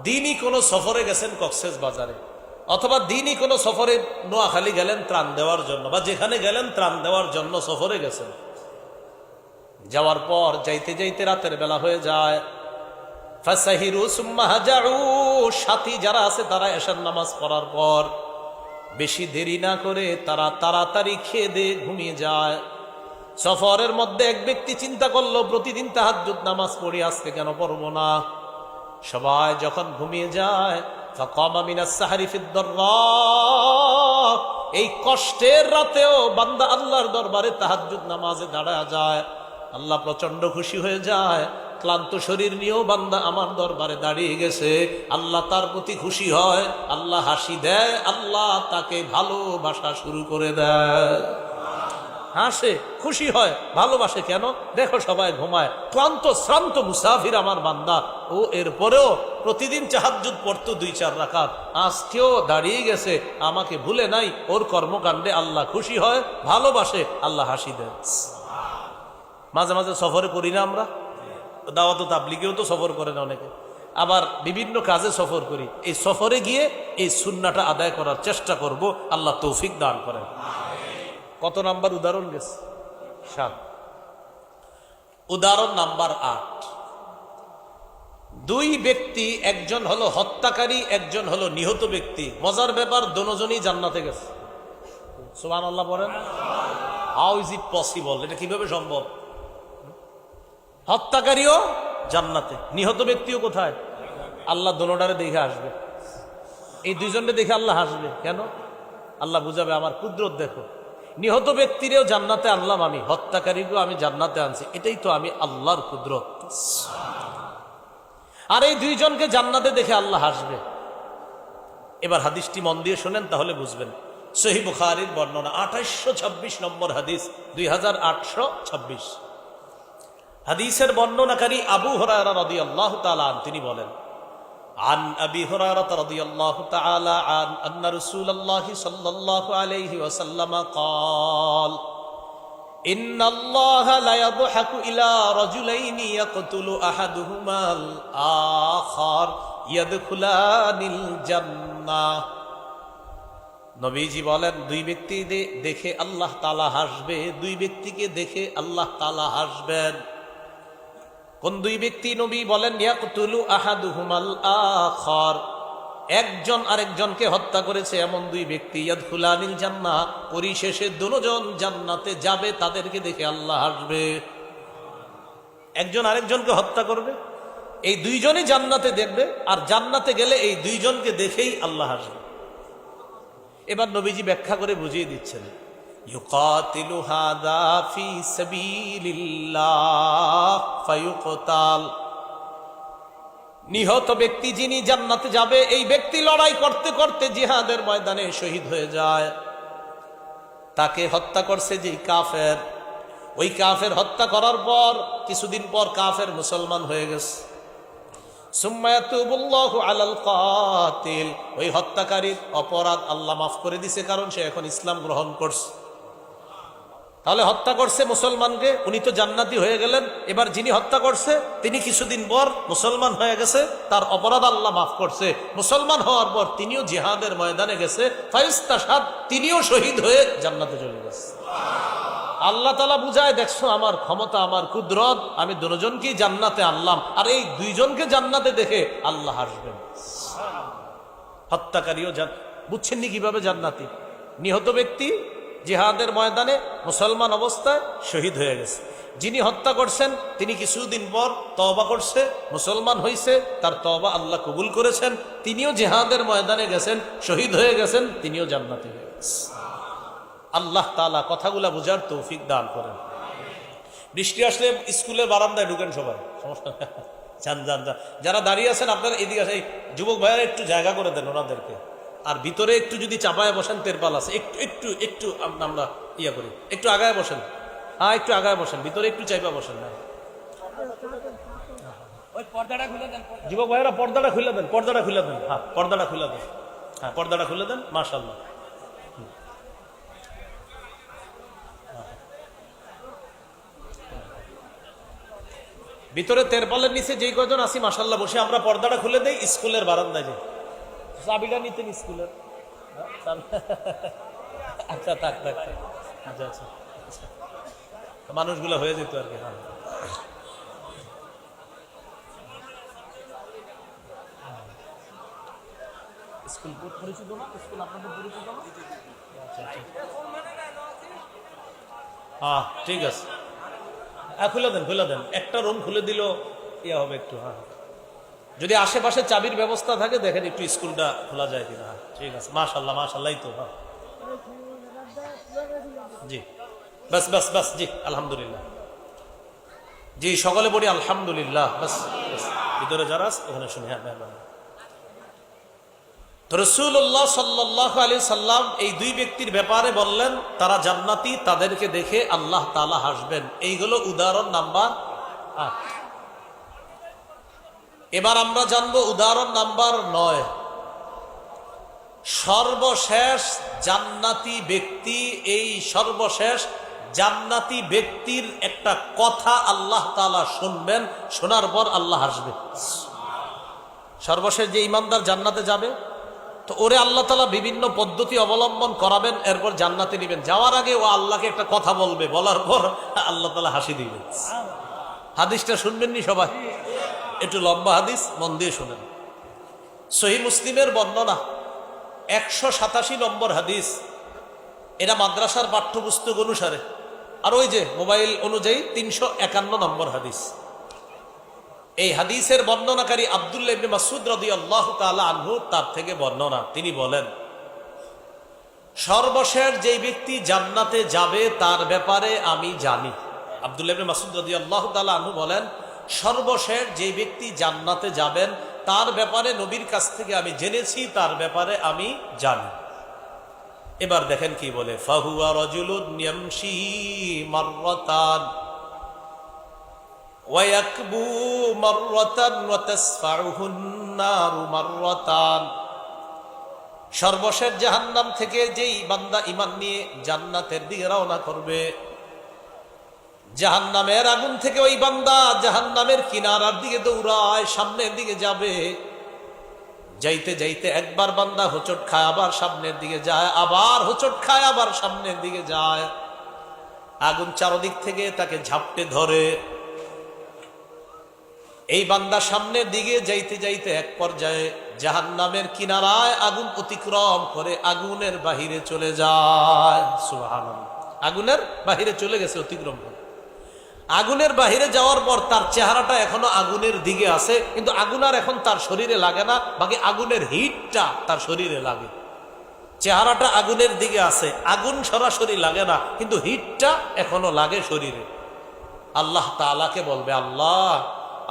দিনই কোনো সফরে গেছেন কক্সেস বাজারে, অথবা দিনই কোনো সফরে নোয়াখালী গেলেন ত্রাণ দেওয়ার জন্য, বা যেখানে গেলেন ত্রাণ দেওয়ার জন্য সফরে গেছেন। যাওয়ার পর যাইতে যাইতে রাতের বেলা হয়ে যায়। ফাসাহিরু সুম্মা হাজাউ, সাথী যারা আছে তারা এশার নামাজ পড়ার পর বেশি দেরি না করে তারা তাড়াতাড়ি খেয়ে দিয়ে ঘুমিয়ে যায়। সফরের মধ্যে এক ব্যক্তি চিন্তা করলো, প্রতিদিন তাহাজ্জুদ নামাজ পড়ি, আজকে কেন পড়বো না? সবাই যখন ঘুমিয়ে যায়, ফাকামা মিনাস সাহরি ফিদ দাররা, এই কষ্টের রাতেও বান্দা আল্লাহর দরবারে তাহাজ্জুদ নামাজে দাঁড়ায় যায়। আল্লাহ প্রচন্ড খুশি হয়ে যায়, ক্লান্ত শরীর নিয়েও বান্দা আমার দরবারে দাঁড়িয়ে গেছে। আল্লাহ তার প্রতি খুশি হয়, আল্লাহ হাসি দেয়, আল্লাহ তাকে ভালোবাসা শুরু করে দেয়। হাসে, খুশি হয়, ভালোবাসে। কেন? দেখো সবাই ঘুমায়, ক্লান্ত শ্রান্ত মুসাফির আমার বান্দা, ও এরপরেও প্রতিদিন তাহাজ্জুদ পড়তো 2-4 রাকাত, আজকেও দাঁড়িয়ে গেছে, আমাকে ভুলে নাই। ওর কর্মকাণ্ডে আল্লাহ খুশি হয়, ভালোবাসে, আল্লাহ হাসি দেয়। মাঝে মাঝে সফরে করি না আমরা? দাওয়াত তাবলীগেও তো সফর করে না অনেকে, আবার বিভিন্ন কাজে সফর করি। এই সফরে গিয়ে এই সুন্নাহটা আদায় করার চেষ্টা করব, আল্লাহ তৌফিক দান করেন। কত নাম্বার উদাহরণ গেছে? 7। উদাহরণ নাম্বার 8। 2 ব্যক্তি, একজন হলো হত্যাকারী, একজন হলো নিহত ব্যক্তি। মজার ব্যাপার, দুজনই জান্নাতে গেছে। সুবহানাল্লাহ বলেন। How is it possible? এটা কিভাবে সম্ভব? হত্যাকারীও জান্নাতে, নিহত ব্যক্তিও কোথায়? আল্লাহ দোনোটারে দেখে আসবে। এই 2 জনকে দেখে আল্লাহ হাসবে। কেন? আল্লাহ বুঝাবে, আমার কুদরত দেখো, নিহত ব্যক্তিরেও জান্নাতে আনলাম আমি, হত্যাকারীকেও আমি জান্নাতে আনছি, এটাই তো আমি আল্লাহর কুদরত। আর এই 2 জনকে জান্নাতে দেখে আল্লাহ হাসবে। এবার হাদিসটি মন দিয়ে শোনেন, তাহলে বুঝবেন। সহিহ বুখারীর বর্ণনা, 2826 নম্বর হাদিস, 2826। হাদিসের বর্ণনাকারী আবু হুরায়রা রাদিয়াল্লাহু তাআলা আনহু, তিনি বলেন, عن أبي هريرة رضي الله تعالى عنه أن رسول الله صلى الله عليه وسلم قال إن الله لا يضحك إلى رجلين يقتل أحدهما الآخر يدخلان الجنة। নবীজি বলেন, 2 ব্যক্তি দেখে আল্লাহ তাআলা হাসবে, 2 ব্যক্তিকে দেখে আল্লাহ তাআলা হাসবেন। কোন 2 ব্যক্তি? নবী বলেন, ইয়াকতুলু আহাদুহুমাল আখার, একজন আরেকজনকে হত্যা করেছে এমন 2 ব্যক্তি, ইয়াদখুলানিল জান্নাহ, পরিশেষে দুজন জান্নাতে যাবে, তাদেরকে দেখে আল্লাহ হাসবে। একজন আরেকজনকে হত্যা করবে, এই 2 জনই জান্নাতে দেখবে, আর জান্নাতে গেলে এই 2 জনকে দেখেই আল্লাহ হাসবে। এবার নবীজি ব্যাখ্যা করে বুঝিয়ে দিচ্ছেন, ইউকাতিলু হাদা ফি সাবিলিল্লাহ ফায়ুকতাল, নিহত ব্যক্তি যিনি জান্নাতে যাবে, এই ব্যক্তি লড়াই করতে করতে জিহাদের ময়দানে শহীদ হয়ে যায়। তাকে হত্যা করছে যে কাফের, ওই কাফের হত্যা করার পর কিছুদিন পর কাফের মুসলমান হয়ে গেছে। সুম্মা ইয়াতুবুল্লাহু আলাল কাতিল, ওই হত্যাকারীর অপরাধ আল্লাহ মাফ করে দিছে, কারণ সে এখন ইসলাম গ্রহণ করছে। তাহলে হত্যা করছে মুসলমানকে, উনি তো জান্নাতি হয়ে গেলেন। এবার যিনি হত্যা করছে তিনি কিছুদিন পর মুসলমান হয়ে গেছে, তার অপরাধ আল্লাহ মাফ করছে। মুসলমান হওয়ার পর তিনিও জিহাদের ময়দানে গেছে, ফাইস্তাশহাদ, তিনিও শহীদ হয়ে জান্নাতে চলে গেছে। আল্লাহ তাআলা বুঝায়, দেখছো আমার ক্ষমতা, আমার কুদরত, আমি দুজনকেই জান্নাতে আনলাম, আর এই দুইজনকে জান্নাতে দেখে আল্লাহ হাসবেন। হত্যাকারীও বুঝছেননি কিভাবে জান্নাতি? নিহত ব্যক্তি জিহাদের ময়দানে মুসলমান অবস্থায় শহীদ হয়ে গেছে। যিনি হত্যা করছেন তিনি কিছুদিন পর তওবা করছে, মুসলমান হয়েছে, তার তওবা আল্লাহ কবুল করেছেন, তিনিও জিহাদের ময়দানে গেছেন, শহীদ হয়ে গেছেন, তিনিও জান্নাতি হয়ে গেছেন। আল্লাহ তাআলা কথাগুলা বুঝার তৌফিক দান করেন। বৃষ্টি আসলে স্কুলের বারান্দায় ঢুকেন সবাই, সমস্যা যান যান যান। যারা দাঁড়িয়ে আছেন আপনারা এদিকে আসেন, যুবক ভাইয়ারা একটু জায়গা করে দেন ওনাদেরকে। আর ভিতরে একটু যদি চাপায় বসেন, তেরপাল আছে, একটু একটু একটু আমরা ইয়া করি, একটু আগায় বসেন। হ্যাঁ, একটু আগায় বসেন, ভিতরে একটু চাইপা বসেন না। যুবক ভাইয়েরা পর্দাটা খুলে দেন, পর্দাটা খুলে দেন। হ্যাঁ, পর্দাটা খুলে দেন। হ্যাঁ, পর্দাটা খুলে দেন। মাশাআল্লাহ। ভিতরে তেরপালের নিচে যেই কজন আছি মাশাআল্লাহ বসে আমরা পর্দাটা খুলে দেই, স্কুলের বারান্দায় যাই। চাবিটা নিতেন স্কুলের? আচ্ছা, থাক থাক। আচ্ছা আচ্ছা, মানুষগুলো হয়ে যেত আর কি। হ্যাঁ, স্কুল পরিচিত না? স্কুল আপনাদের পরিচিত না? আচ্ছা আচ্ছা, হ্যাঁ ঠিক আছে। হ্যাঁ, খুলে দেন, খুলে দেন। একটা রুম খুলে দিল ইয়া হবে একটু। হ্যাঁ, যদি আশেপাশে চাবির ব্যবস্থা থাকে দেখেন একটু স্কুলটা খোলা যায় কিনা। হ্যাঁ ঠিক আছে, মাশাআল্লাহ মাশাআল্লাহ। তো হ্যাঁ, জি, বাস বাস বাস, জি আলহামদুলিল্লাহ, জি সকলে বলি আলহামদুলিল্লাহ। বাস, ভিতরে যারা আছে ওখানে শুনি। হ্যাঁ, তো রাসূলুল্লাহ সাল্লাল্লাহু আলাইহি সাল্লাম এই দুই ব্যক্তির ব্যাপারে বললেন তারা জান্নাতি, তাদেরকে দেখে আল্লাহ তাআলা হাসবেন। এইগুলো উদাহরণ নাম্বার 8। এবার আমরা জানবো উদাহরণ নাম্বার 9। সর্বশেষ জান্নাতি ব্যক্তি, এই সর্বশেষ জান্নাতি ব্যক্তির একটা কথা আল্লাহ তাআলা শুনবেন, শোনার পর আল্লাহ হাসবে। সর্বশেষ যে ইমানদার জান্নাতে যাবে, তো ওরে আল্লাহ তাআলা বিভিন্ন পদ্ধতি অবলম্বন করাবেন, এরপর জান্নাতে নিবেন। যাওয়ার আগে ও আল্লাহকে একটা কথা বলবে, বলার পর আল্লাহ তাআলা হাসি দিবেন। হাদিসটা শুনবেননি সবাই? একটু লম্বা হাদিস, মন দিয়ে শুনেন। সহিহ মুসলিমের বর্ণনা 187 নম্বর হাদিস। এটা মাদ্রাসার পাঠ্যপুস্তক অনুসারে, আর ওই যে মোবাইল অনুযায়ী 351 নম্বর হাদিস। এই হাদিসের বর্ণনাকারী আব্দুল্লাহ ইবনে মাসউদ রাদিয়াল্লাহু তাআলা আনহু, তার থেকে বর্ণনা। তিনি বলেন, সর্বশেষ যেই ব্যক্তি জান্নাতে যাবে তার ব্যাপারে আমি জানি। আব্দুল্লাহ ইবনে মাসউদ রাদিয়াল্লাহু তাআলা আনহু বলেন, সর্বশেষ যে ব্যক্তি জান্নাতে যাবেন তার ব্যাপারে নবীর কাছ থেকে আমি জেনেছি, তার ব্যাপারে আমি জানি। এবার দেখেন কি বলে, ফাহুয়া রাজুলুন ইয়ামশি মাররাতান ওয়া ইয়াকবু মাররাতান ওয়া তাসফাউহুন নারু মাররাতান। সর্বশেষ জাহান্নাম থেকে যেই বান্দা ঈমান নিয়ে জান্নাতের দিকে রওনা করবে, জাহান্নামের আগুন থেকে ওই বান্দা জাহান্নামের কিনারার দিকে দৌড়ায়, সামনের দিকে যাবে। যাইতে যাইতে একবার বান্দা হোঁচট খায়, আবার সামনের দিকে যায়, আবার হোঁচট খায়, আবার সামনের দিকে যায়। আগুন চারদিক থেকে তাকে ঝাপটে ধরে। এই বান্দা সামনের দিকে যাইতে যাইতে এক পর্যায়ে জাহান্নামের কিনারায় আগুন অতিক্রম করে আগুনের বাহিরে চলে যায়। সুবহানাল্লাহ, আগুনের বাহিরে চলে গেছে অতিক্রম করে। আগুনের বাহিরে যাওয়ার পর তার চেহারাটা এখনো আগুনের দিকে আছে, কিন্তু আগুন আর এখন তার শরীরে লাগে না, বাকি আগুনের হিটটা তার শরীরে লাগে। চেহারাটা আগুনের দিকে আছে, আগুন সরাসরি লাগে না, কিন্তু হিটটা এখনো লাগে শরীরে। আল্লাহ তাআলাকে বলবে, আল্লাহ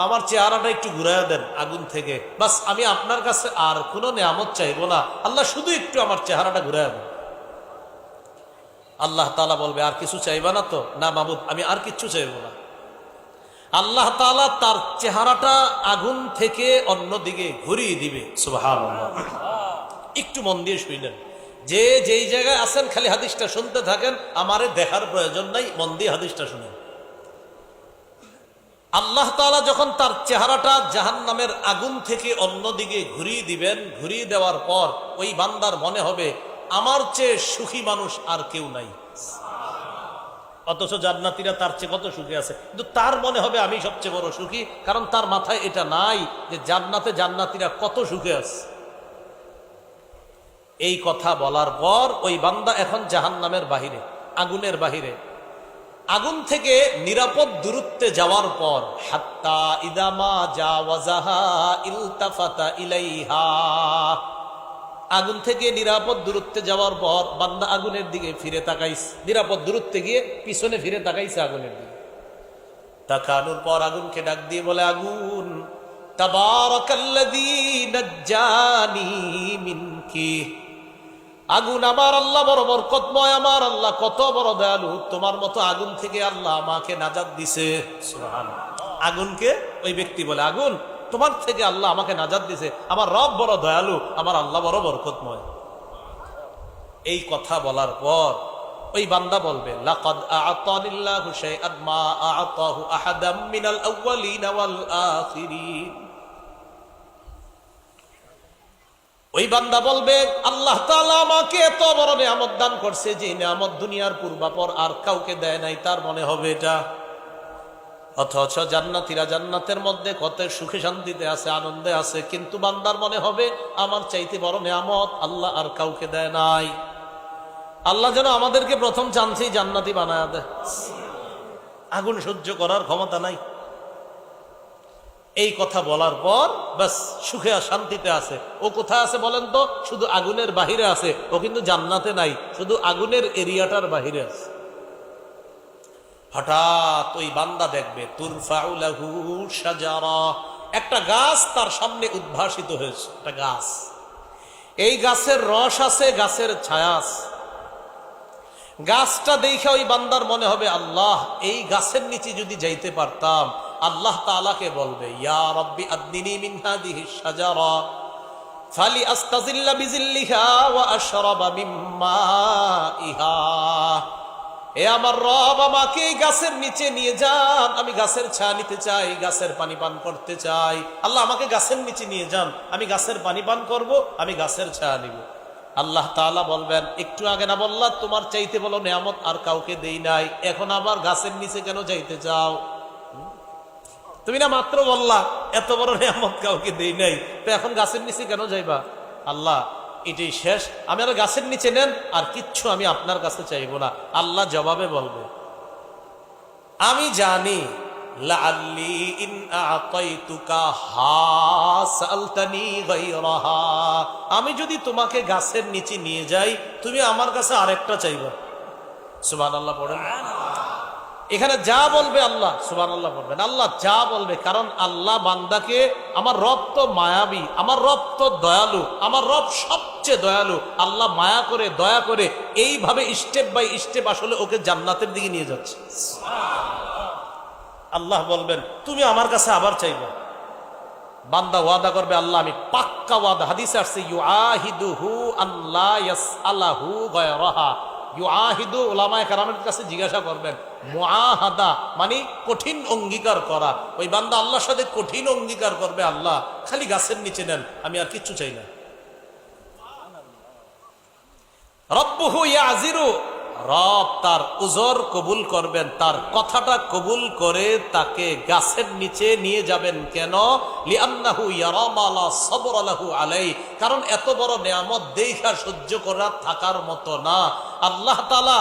আমার চেহারাটা একটু ঘুরাইয়া দেন আগুন থেকে, বাস আমি আপনার কাছে আর কোনো নেয়ামত চাইবো না, আল্লাহ শুধু একটু আমার চেহারাটা ঘুরাইয়া দেন। আল্লাহ তাআলা বলবে আর কিছু চাইবা না তো? না মাবুদ, আমি আর কিচ্ছু চাইবো না। আল্লাহ তাআলা তার চেহারাটা আগুন থেকে অন্যদিকে ঘুরিয়ে দিবে। সুবহানাল্লাহ। একটু মন দিয়ে শুনলেন, যে যেই জায়গায় আছেন খালি হাদিসটা শুনতে থাকেন, আমারে দেখার প্রয়োজন নাই, মন দিয়ে হাদিসটা শুনেন। আল্লাহ তাআলা যখন তার চেহারাটা জাহান্নামের আগুন থেকে অন্যদিকে ঘুরিয়ে দিবেন, ঘুরিয়ে দেওয়ার পর ওই বান্দার মনে হবে আমার চেয়ে সুখী মানুষ আর কেউ নাই। অথচ জান্নাতীরা তার চেয়ে কত সুখী আছে, কিন্তু তার মনে হবে আমি সবচেয়ে বড় সুখী, কারণ তার মাথায় এটা নাই যে জান্নাতে জান্নাতীরা কত সুখে আছে। এই কথা বলার পর ওই বান্দা এখন জাহান্নামের বাহিরে, আগুনের বাহিরে। আগুন থেকে নিরাপদ দূরত্বে যাওয়ার পর হাত্তা ইদামা জাওয়াজাহা ইলতাফাতা ইলাইহা, আগুন থেকে নিরাপদ দূরত্বে যাওয়ার পর বান্দা আগুনের দিকে ফিরে তাকাইছে। নিরাপদ দূরত্বে গিয়ে পিছনে ফিরে তাকাইছে আগুনের দিকে। তাকানোর পর আগুনকে ডাক দিয়ে বলে, আগুন তাবারাকাল্লাযী নাজ্জানি মিনকি। আগুন, আমার আল্লাহ বড় বরকতময়, আমার আল্লাহ কত বড় দয়ালু, তোমার মতো আগুন থেকে আল্লাহ আমাকে নাজাত দিছে। সুবহানাল্লাহ। আগুনকে ওই ব্যক্তি বলে, আগুন তোমার থেকে আল্লাহ আমাকে নাজাত দিছে, আমার রব বড় দয়ালু, আমার আল্লাহ বড় বরকতময়। এই কথা বলার পর ওই বান্দা বলবে, লাকাদ আ'তানিল্লাহু শাইআন মা আ'তাহু আহাদাম মিনাল আউওয়ালিন ওয়াল আখিরিন। ওই বান্দা বলবে, আল্লাহ তাআলা আমাকে এত বড় নিয়ামত দান করছে যে নিয়ামত দুনিয়ার পূর্বাপর আর কাউকে দেয় নাই। তার মনে হবে এটা। অথচ জান্নাতীরা জান্নাতের মধ্যে কত সুখে শান্তিতে আছে, আনন্দে আছে, কিন্তু বান্দার মনে হবে আমার চাইতে বড় নিয়ামত আল্লাহ আর কাউকে দেয় নাই। আল্লাহ যেন আমাদেরকে প্রথম চান্সেই জান্নাতি বানায় দেয়। আগুন সহ্য করার ক্ষমতা নাই। এই কথা বলার পর বাস সুখে আর শান্তিতে আছে। ও কোথায় আছে বলেন তো? শুধু আগুনের বাহিরে আছে, ও কিন্তু জান্নাতে নাই, শুধু আগুনের এরিয়াটার বাহিরে আছে। হঠাৎ ওই বান্দা দেখবে তুরফাউ লাহু শাজারা, একটা গাছ তার সামনে উদ্ভাসিত হয়েছে। একটা গাছ, এই গাছের রস আছে, গাছের ছায়া আছে। গাছটা দেখে ওই বান্দার মনে হবে আল্লাহ, এই গাছের নিচে যদি যাইতে পারতাম। আল্লাহ তাআলাকে বলবে, ইয়া রাব্বি আদনিনি মিন হাযিহিশ শাজারা ফালি আস্তাযিল্লা বিযিল্লিহা ওয়া আশরাবা মিন মাইহা। এ আমার রব, আমাকে এই গাছের নিচে নিয়ে যান, আমি গাছের ছায়া নিতে চাই, গাছের পানি পান করতে চাই। আল্লাহ আমাকে গাছের নিচে নিয়ে যান, আমি গাছের পানি পান করব, আমি গাছের ছায়া নিব। আল্লাহ তাআলা বলবেন, একটু আগে না বললা তোমার চাইতে বলো নিয়ামত আর কাউকে দেই নাই, এখন আবার গাছের নিচে কেন যাইতে চাও? তুমি না মাত্র বললা এত বড় নিয়ামত কাউকে দেই নাই, তো এখন গাছের নিচে কেন যাইবা? আল্লাহ এটাই শেষ, আমি আর গাছের নিচে নেন, আর কিচ্ছু আমি আপনার কাছে চাইবো না। আল্লাহ জবাবে বলবে, আমি জানি লাআল্লি ইন আ'তাইতুকা হাসালতানি গায়রাহা, আমি যদি তোমাকে গাছের নিচে নিয়ে যাই তুমি আমার কাছে আরেকটা চাইবা। সুবহানাল্লাহ পড়েন। এখানে যা বলবে আল্লাহ, সুবহানাল্লাহ বলবেন, আল্লাহ যা বলবে, কারণ আল্লাহ বান্দাকে, আমার রব তো মায়াবী, আমার রব তো দয়ালু, আমার রব সবচেয়ে দয়ালু। আল্লাহ মায়া করে, দয়া করে এইভাবে স্টেপ বাই স্টেপ আসলে ওকে জান্নাতের দিকে নিয়ে যাচ্ছে। আল্লাহ বলবেন তুমি আমার কাছে আবার চাইবে। বান্দা ওয়াদা করবে, আল্লাহ আমি পাক্কা ওয়াদা, হাদিসে আসছে ইউআহিদুহু আল্লা ইয়াসআলাহু গায়রাহা। ইউআহিদু, উলামায়ে কেরামের কাছে জিজ্ঞাসা করবেন, মুআহাদা মানে কঠিন অঙ্গীকার করা। ওই বান্দা আল্লাহর সাথে কঠিন অঙ্গীকার করবে, আল্লাহ খালি গাছের নিচে নেন, আমি আর কিচ্ছু চাই না। রব্বুহু ইয়াজিরু, রব তার উজর কবুল করবেন, তার কথাটা কবুল করে তাকে গাছের নিচে নিয়ে যাবেন। কেন? লিআন্নাহু ইয়ারা মা লা সাবরা লাহু আলাইহি, কারণ এত বড় নিয়ামত দেখা সহ্য করা থাকার মতো না। আল্লাহ তাআলা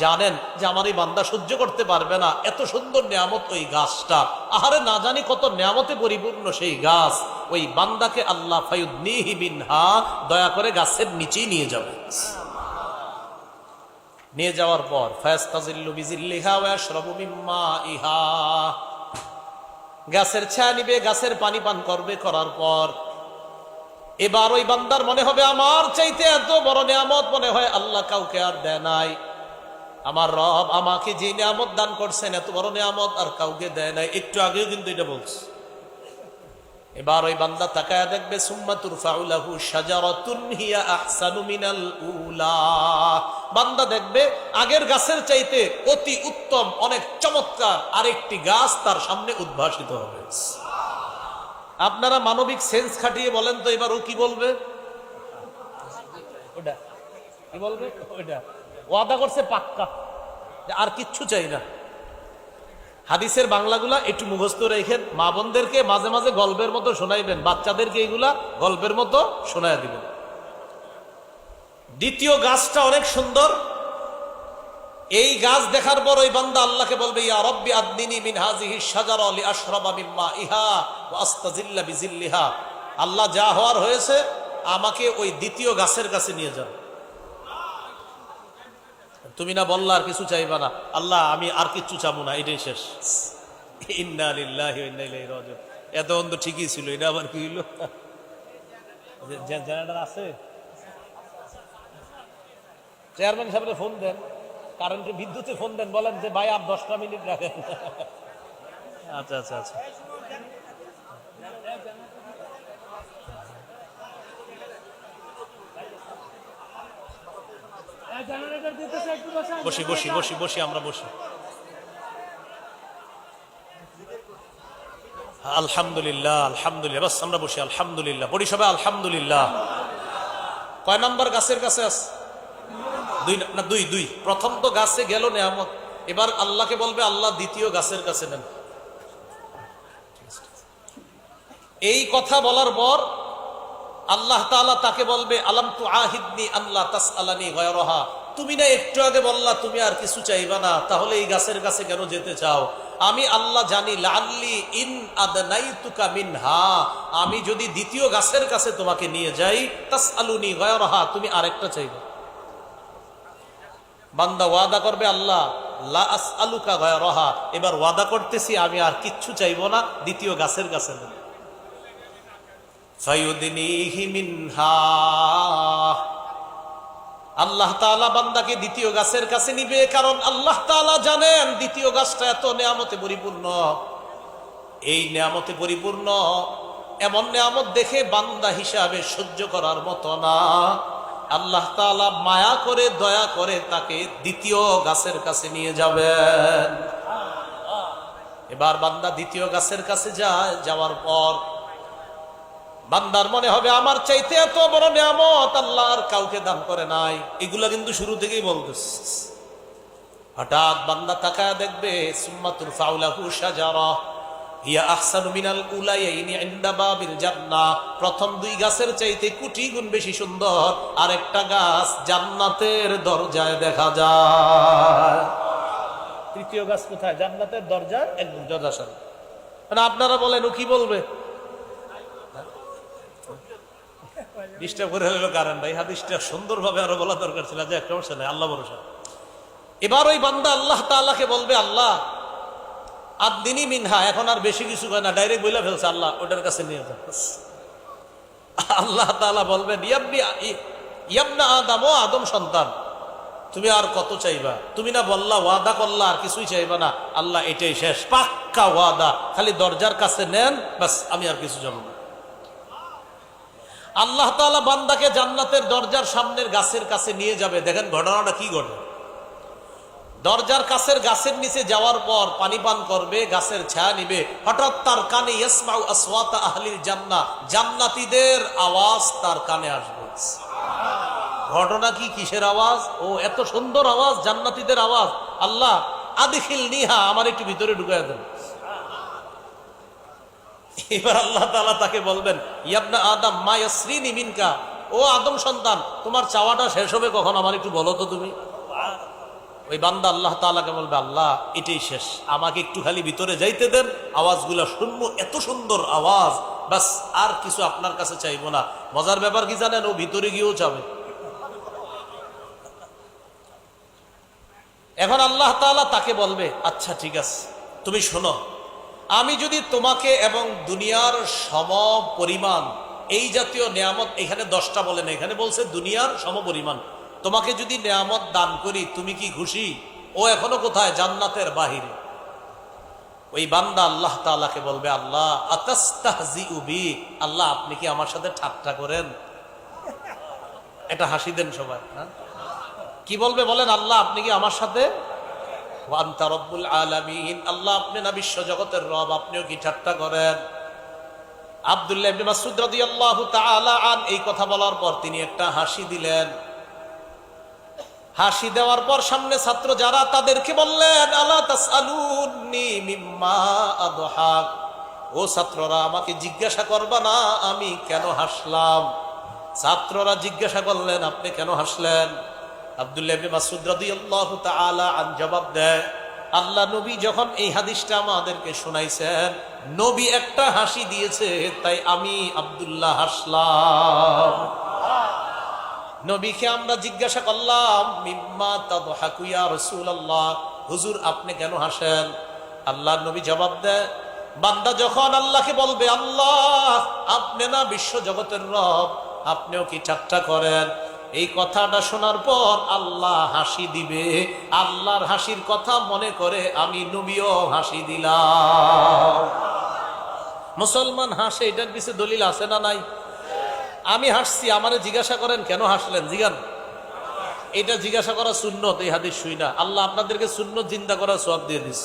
জানেন যে আমার এই বান্দা সহ্য করতে পারবে না, এত সুন্দর নিয়ামত ওই গাছটা, আহারে না জানি কত নিয়ামতে পরিপূর্ণ সেই গাছ। ওই বান্দাকে আল্লাহ ফায়ুদনিহি মিনহা, দয়া করে গাছের নিচেই নিয়ে যাবে। নিয়ে যাওয়ার পর ফায়াস্তাজিল্লু বিজিল্লিহা ওয়া ইয়াশরাবু মিন মাইহা, গাছের ছায়া নিবে, গাছের পানি পান করবে। করার পর এবার ওই বান্দার মনে হবে আমার চাইতে এত বড় নিয়ামত মনে হয় আল্লাহ কাউকে আর দেয় নাই। আমার রব আমাকে যে নিয়ামত দান করছেন, এত বড় নিয়ামত আর কাউকে দেয় নাই। একটু আগেও কিন্তু এটা বলছে। এবার ওই বান্দা তাকায়া দেখবে, সুম্মা তুরফাউ লাহু শাজারাতুন হিয়া আহসানু মিনাল উলা। বান্দা দেখবে আগের গাছের চাইতে অতি উত্তম, অনেক চমৎকার আরেকটি গাছ তার সামনে উদ্ভাসিত হবে। আপনারা মানবিক সেন্স খাটিয়ে বলেন তো, এবার ও কি বলবে? ওটা কি বলবে? ওইটা ওয়াদা করছে পাক্কা, আর কিচ্ছু চাই না। হাদিসের বাংলাগুলা একটু মুখস্থ রেখেন, মা বোনদেরকে মাঝে মাঝে গল্পের মতো শোনাইবেন, বাচ্চাদেরকে এইগুলা গল্পের মতো শোনায় দিবেন। দ্বিতীয় গাছটা অনেক সুন্দর। এই গাছ দেখার পর ওই বান্দা আল্লাহকে বলবে, ইয়া রব্বি আদনিনি মিন হাযিহি শাজারা লিআশরাবা মিন মাইহা ওয়া আস্তাজিল্লা বিজিল্লিহা। আল্লাহ, যা হওয়ার হয়েছে, আমাকে ওই দ্বিতীয় গাছের কাছে নিয়ে যাও। তুমি না বললা আর কিছু চাইবা না? আল্লাহ, আমি আর কিচ্ছু চাবো না, এটাই শেষ। ইন্না লিল্লাহি ওয়া ইন্না ইলাইহি রাজিউন। এত অন্ধ ঠিকই ছিল, এটা আবার কি হইল? জেনারেটর আছে? চেয়ারম্যান সাহেবের ফোন দেন, কারেন্টের বিদ্যুতে ফোন দেন, বলেন যে ভাই আর 10টা মিনিট রাখেন। আচ্ছা আচ্ছা আচ্ছা। বসি বসি বসি বসি, আমরা বসি। আলহামদুলিল্লাহ আলহামদুলিল্লাহ, বাস আমরা বসি। আলহামদুলিল্লাহ পড়ি সবাই, আলহামদুলিল্লাহ। কয় নাম্বার গাছের কাছে আছে? দুই না, দুই দুই। প্রথম তো গাছে গেল নেয়ামত, এবার আল্লাহকে বলবে, আল্লাহ দ্বিতীয় গাছের কাছে নেন। এই কথা বলার পর আল্লাহ তাআলা তাকে বলবে, আলাম তু আহিদনি আল্লাহ তাসআলানি গায়রাহা। তুমি না একটু আগে বললা তুমি আর কিছু চাইবা না, তাহলে এই গাছের কাছে কেন যেতে চাও? আমি আল্লাহ জানি, লাআল্লি ইন আদনাইতুকা মিনহা, আমি যদি দ্বিতীয় গাছের কাছে তোমাকে নিয়ে যাই, তাসআলুনি গায়রাহা, তুমি আরেকটা চাইবে। বান্দা ওয়াদা করবে, আল্লাহ লা আসআলুকা গায়রাহা, এবার ওয়াদা করতেছি আমি আর কিচ্ছু চাইবো না, দ্বিতীয় গাছের কাছে নেব। ফায়ুদনিহি মিনহা, আল্লাহ তাআলা বান্দাকে দ্বিতীয় গাছের কাছে নিবে, কারণ আল্লাহ তাআলা জানেন দ্বিতীয় গাছটা এত নিয়ামতে পরিপূর্ণ। এই নিয়ামতে পরিপূর্ণ এমন নিয়ামত দেখে বান্দা হিসাবে সহ্য করার মতো না। আল্লাহ তাআলা মায়া করে দয়া করে তাকে দ্বিতীয় গাছের কাছে নিয়ে যাবেন। এবার বান্দা দ্বিতীয় গাছের কাছে যায়, যাওয়ার পর বান্দার মনে হবে, আমার চাইতে এত বড় নিয়ামত আল্লাহ আর কাউকে দান করে নাই। এগুলা কিন্তু শুরু থেকেই বলতেছে। হঠাৎ বান্দা তাকায় দেখবে, সুম্মা তুরফাউ লাহু শাজারা হিয়া আহসানু মিনাল উলাইয়াইনি ইনদা বাবিল জান্নাহ। প্রথম দুই গাছের চাইতে কোটি গুণ বেশি সুন্দর আরেকটা গাছ জান্নাতের দরজায় দেখা যায়। তৃতীয় গাছ কোথায়? জান্নাতের দরজা, একদম দরজার সামনে। মানে আপনারা বলেন, ও কি বলবে? ডিস্টার্ব করে হলো কারণ ভাই, হাদিসটা সুন্দরভাবে আরো বলা দরকার ছিল, যে একটা সমস্যা নাই, আল্লাহ ভরসা। এবার ওই বান্দা আল্লাহ তাআলাকে বলবে, আল্লাহ আদদিনী মিনহা, এখন আর বেশি কিছু কয় না, ডাইরেক্ট বইলা ফেলছে, আল্লাহ ওটার কাছে নিয়ে যাও। আল্লাহ তাআলা বলবেন, ইয়াবনা আদম, ও আদম সন্তান, তুমি আর কত চাইবা? তুমি না বললা, ওয়াদা করলা আর কিছুই চাইবা না। আল্লাহ, এটাই শেষ, পাক্কা ওয়াদা, খালি দরজার কাছে নেন, বাস, আমি আর কিছু যাবো না। আল্লাহ তাআলা বান্দাকে জান্নাতের দরজার সামনের গাছের কাছে নিয়ে যাবে। দেখেন ঘটনাটা কি ঘটে। দরজার কাছের গাছের নিচে যাওয়ার পর পানি পান করবে, গাছের ছায়া নিবে। হঠাৎ তার কানে ইয়াসমাউ আসওয়াতা আহলিল জান্নাহ, জান্নাতীদের আওয়াজ তার কানে আসবে। ঘটনা কি? কিসের আওয়াজ? ও এত সুন্দর আওয়াজ, জান্নাতীদের আওয়াজ। আল্লাহ, আদখিলনিহা, আমার একটু ভিতরে ঢুকায় দেন। এবার আল্লাহ তাআলা তাকে বলবেন, ইয়াবনা আদম মা ইয়াসরিনি মিনকা, ও আদম সন্তান, তোমার চাওয়াটা শেষ হবে কখন? আমার একটু বলো তো তুমি। ওই বান্দা আল্লাহ তাআলাকে বলবে, আল্লাহ এটাই শেষ, আমাকে একটু খালি ভিতরে যাইতে দেন, আওয়াজগুলা শুনবো, এত সুন্দর আওয়াজ, বাস, আর কিছু আপনার কাছে চাইবো না। মজার ব্যাপার কি জানেন? ও ভিতরে গিয়েও যাবে। এখন আল্লাহ তাআলা তাকে বলবে, আচ্ছা ঠিক আছে, তুমি শোনো, আমি যদি তোমাকে এবং দুনিয়ার সম পরিমাণ এই জাতীয় নিয়ামত, এখানে 10টা বলে না, এখানে বলছে দুনিয়ার সম পরিমাণ, তোমাকে যদি নেয়ামত দান করি তুমি কি খুশি? ও এখনো কোথায়? জান্নাতের বাহিরে। ওই বান্দা আল্লাহ তাআলাকে বলবে, আল্লাহ আতাস্তাহজিউ বি, আল্লাহ আপনি কি আমার সাথে ঠাট্টা করেন? এটা হাসি দেন সবাই। হ্যাঁ, কি বলবে বলেন? আল্লাহ আপনি কি আমার সাথে? ওয়া আনতা রব্বুল আলামিন, আল্লাহ আপনি না বিশ্ব জগতের রব, আপনিও কি ঠাট্টা করেন? আব্দুল্লাহ ইবনে মাসউদ রাদিয়াল্লাহু তাআলা আন এই কথা বলার পর তিনি একটা হাসি দিলেন। হাসি দেওয়ার পর সামনে ছাত্র যারা, তাদেরকে বললেন, আলা তাসআলুনি মিম্মা আদহাক, ও ছাত্ররা আমাকে জিজ্ঞাসা করবা না আমি কেন হাসলাম। ছাত্ররা জিজ্ঞাসা করলেন, আপনি কেন হাসলেন? আব্দুল্লাহ ইবনে মাসউদ রাদিয়াল্লাহু তাআলা আন জবাব দেয়, আল্লাহ নবী যখন এই হাদিসটা আমাদেরকে শোনাইছেন, নবী একটা হাসি দিয়েছে, তাই আমি আব্দুল্লাহ হাসলাম। নবীকে আমরা জিজ্ঞাসা করলাম, মিম্মা তাদহাকু ইয়া রাসূলুল্লাহ, হুজুর আপনি কেন হাসেন? আল্লাহ নবী জবাব দেয়, বান্দা যখন আল্লাহকে বলবে, আল্লাহ আপনি না বিশ্ব জগতের রব, আপনিও কি ঠাট্টা করেন? এই কথাটা শোনার পর আল্লাহ হাসি দিবে। আল্লাহর হাসির কথা মনে করে আমি নবীও হাসি দিলাম। মুসলমান হাসে, এটার কিছু দলিল আছে না নাই? আমি হাসছি, আমারে জিজ্ঞাসা করেন কেন হাসলেন, জিগান। এটা জিজ্ঞাসা করা সুন্নত, এই হাদিস শুই না। আল্লাহ আপনাদেরকে সুন্নত জিন্দা করার সওয়াব দিয়ে দিস।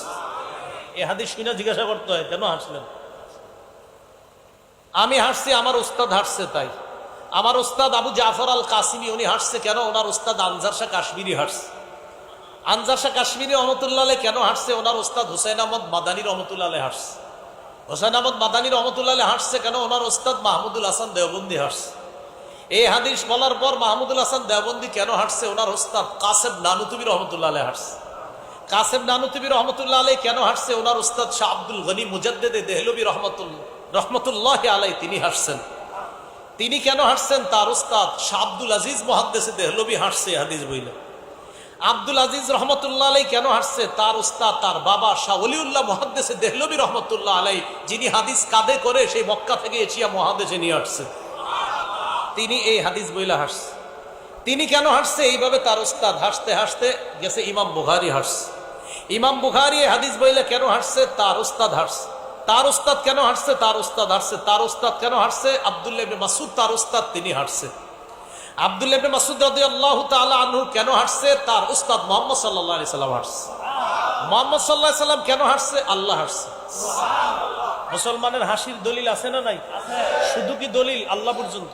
এই হাদিস শুই না জিজ্ঞাসা করতে হয় কেন হাসলেন। আমি হাসছি, আমার উস্তাদ হাসছে তাই। আমার উস্তাদ আবু জাফর আল কাসিমি উনি হাসছে কেন? ওনার উস্তাদ আনজার শাহ কাশ্মীরি হাসছে। আনজার শাহ কাশ্মীরি রহমতুল্লাহ আলাইহি কেন হাসছে? ওনার উস্তাদ হুসাইন আহমদ মাদানী রহমতুল্লাহ আলাইহি হাসছে। হুসাইন আহমদ মাদানী রহমতুল্লাহ আলাইহি হাসছে কেন? ওনার উস্তাদ মাহমুদুল হাসান দেওবন্দি হাসছে। এই হাদিস বলার পর মাহমুদুল হাসান দেওবন্দি কেন হাসছে? ওনার উস্তাদ কাসেম নানুতুবি রহমতুল্লাহ আলাইহি হাসছে। কাসেম নানুতুবি রহমতুল্লাহ আলাইহি কেন হাসছে? ওনার উস্তাদ শাহ আব্দুল গনি মুজাদ্দেদে দেহলভী রহমতুল্লাহ আলাইহি তিনি হাসছেন। তিনি কেন হাসছেন? তার উস্তাদ শাহ আব্দুল আজিজ মুহাদ্দিস দেহলভী হাসছে হাদিস বইলে। আব্দুল আজিজ রহমতুল্লাহ আলাইহি কেন হাসছে? তার উস্তাদ, তার বাবা শাহ ওলিউল্লাহ মুহাদ্দিস দেহলভী রহমতুল্লাহ আলাইহি, যিনি হাদিস কাঁধে করে সেই মক্কা থেকে এশিয়া মহাদেশে নিয়ে আসছে, তিনি এই হাদিস বইলা হাসছে। তিনি কেন হাসছে? এইভাবে তার উস্তাদ হাসতে হাসতে গেছে ইমাম বুখারী হাসছে। ইমাম বুখারী এই হাদিস বইলে কেন হাসছে? তার উস্তাদ হাসছে। তার উস্তাদ কেন হাসছে? তার উস্তাদ হাসছে। তার উস্তাদ কেন হাসছে? আব্দুল্লাহ ইবনে মাসউদ, তার উস্তাদ, তিনি হাসছে। আব্দুল্লাহ ইবনে মাসউদ রাদিয়াল্লাহু তাআলা আনহু কেন হাসছে? তার উস্তাদ মুহাম্মদ সাল্লাল্লাহু আলাইহি সাল্লাম হাসছে। মুহাম্মদ সাল্লাল্লাহু আলাইহি সাল্লাম কেন হাসছে? আল্লাহ হাসছে। মুসলমানের হাসির দলিল আছে না নাই? শুধু কি দলিল আল্লাহ পর্যন্ত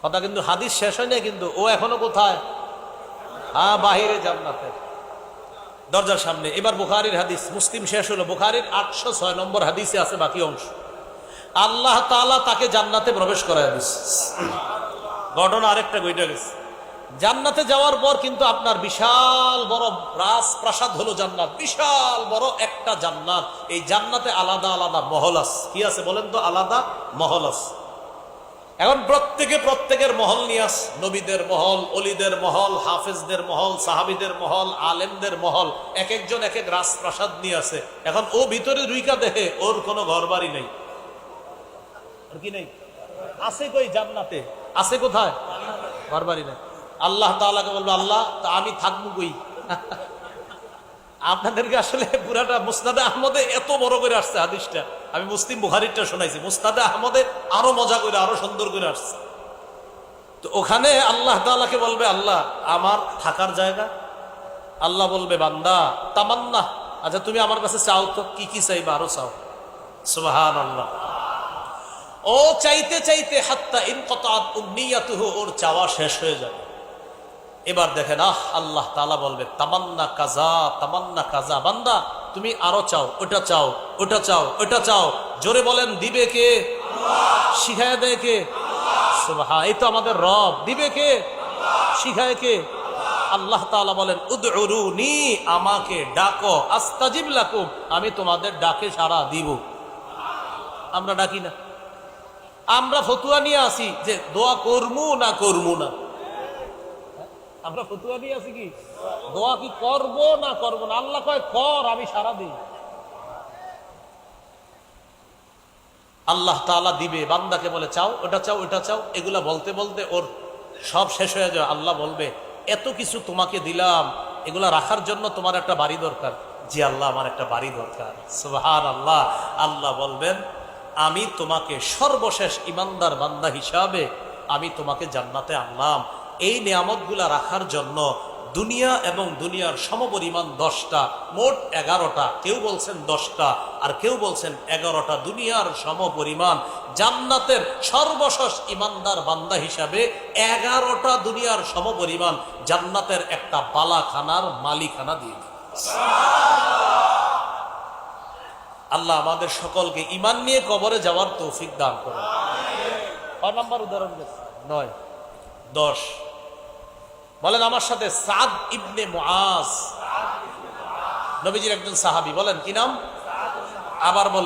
কথা, কিন্তু হাদিস শেষ হয় না। কিন্তু ও এখনো কোথায়? হ্যাঁ, বাহিরে, জান্নাতে, দরজার সামনে। এবার বুখারীর হাদিস, মুসলিম শেষ হলো। বুখারীর 806 নম্বর হাদিসে আছে বাকি অংশ। আল্লাহ তাআলা তাকে জান্নাতে প্রবেশ করায় দিচ্ছে। ঘটনা আরেকটা ঘটে গেছে। জান্নাতে যাওয়ার পর কিন্তু আপনার বিশাল বড় রাজপ্রাসাদ হলো জান্নাত, বিশাল বড় একটা জান্নাত। এই জান্নাতে আলাদা আলাদা মহল আছে। কি আছে বলেন তো? আলাদা মহল আছে। এখন প্রত্যেকে প্রত্যেকের মহল নিয়ে আস, নবীদের মহল, অলিদের মহল, হাফেজদের মহল, সাহাবীদের মহল, আলেমদের মহল, এক একজন এক এক রাজপ্রাসাদ নিয়ে আছে। এখন ও ভিতরে রুইকা দেখে ওর কোনো ঘর বাড়ি নেই। কি নেই? আছে কই? জান্নাতে আছে কোথায়? ঘর বাড়ি নেই। আল্লাহ তাআলাকে বলবে, আল্লাহ তা আমি থাকবো কই? আপনাদেরকে আসলে পুরাটা মুসনাদে আহমদে এত বড় করে আসছে হাদিসটা, আমি মুসলিম বুখারীরটা শোনাইছি। মুসনাদে আহমদে আরো মজা করে, আরো সুন্দর করে আসছে। তো ওখানে আল্লাহ তাআলাকে বলবে, আল্লাহ আমার থাকার জায়গা। আল্লাহ বলবে, বান্দা তামান্না, আচ্ছা তুমি আমার কাছে চাও তো, কি কি চাইবা? আরো চাও। সুবহানাল্লাহ। ও চাইতে চাইতে হাত্তা ইনকাতাত উমনিয়াতুহু, ওর চাওয়া শেষ হয়ে যাবে। এবার দেখেন, আল্লাহ তাআলা বলবে, তামান্না কাজা, তামান্না কাজা। বান্দা তুমি আরো চাও, ওটা চাও, ওটা চাও, ওটা চাও। জোরে বলেন, দিবে কে? শিখায় দেয় কে? সুবহান। এই তো আমাদের রব। দিবে কে? শিখায় কে? আল্লাহ তাআলা বলেন, উদউরুনি, আমাকে ডাকো, আস্তাজিব লাকুম, আমি তোমাদের ডাকে সাড়া দিব। আমরা ডাকি না, আমরা ফতুয়া নিয়ে আসি যে দোয়া করমু না করমু না। আমরা ফতুয়া নিয়ে আসি কি দোয়া কি করব না করব না। আল্লাহ কয় কর, আমি সারা দিই। আল্লাহ তাআলা দিবে। বান্দাকে বলে চাও, ওটা চাও, ওটা চাও। এগুলা বলতে বলতে ওর সব শেষ হয়ে যাবে, আল্লাহ বলবে এত কিছু তোমাকে দিলাম, এগুলা রাখার জন্য তোমার একটা বাড়ি দরকার। জি আল্লাহ, আমার একটা বাড়ি দরকার। সুবহানাল্লাহ। আল্লাহ বলবেন আমি তোমাকে সর্বশেষ ইমানদার বান্দা হিসাবে আমি তোমাকে জান্নাতে আনলাম। এই নিয়ামতগুলা রাখার জন্য দুনিয়া এবং দুনিয়ার সমপরিমাণ 10টা, মোট 11টা, কেউ বলছেন 10টা আর কেউ বলছেন 11টা দুনিয়ার সমপরিমাণ জান্নাতের সর্বশেষ ইমানদার বান্দা হিসাবে 11টা দুনিয়ার সমপরিমাণ জান্নাতের একটা বালাখানার মালিকানা দিয়ে দিন। আল্লাহ আমাদের সকলকে ঈমান নিয়ে কবরে যাওয়ার তৌফিক দান করুন। 6 নম্বর উদাহরণ 9 10 বলেন আমার সাথে, সাদ ইবনে মুআজ, নবীজির একজন সাহাবী। বলেন কি নাম? আবার বলেন।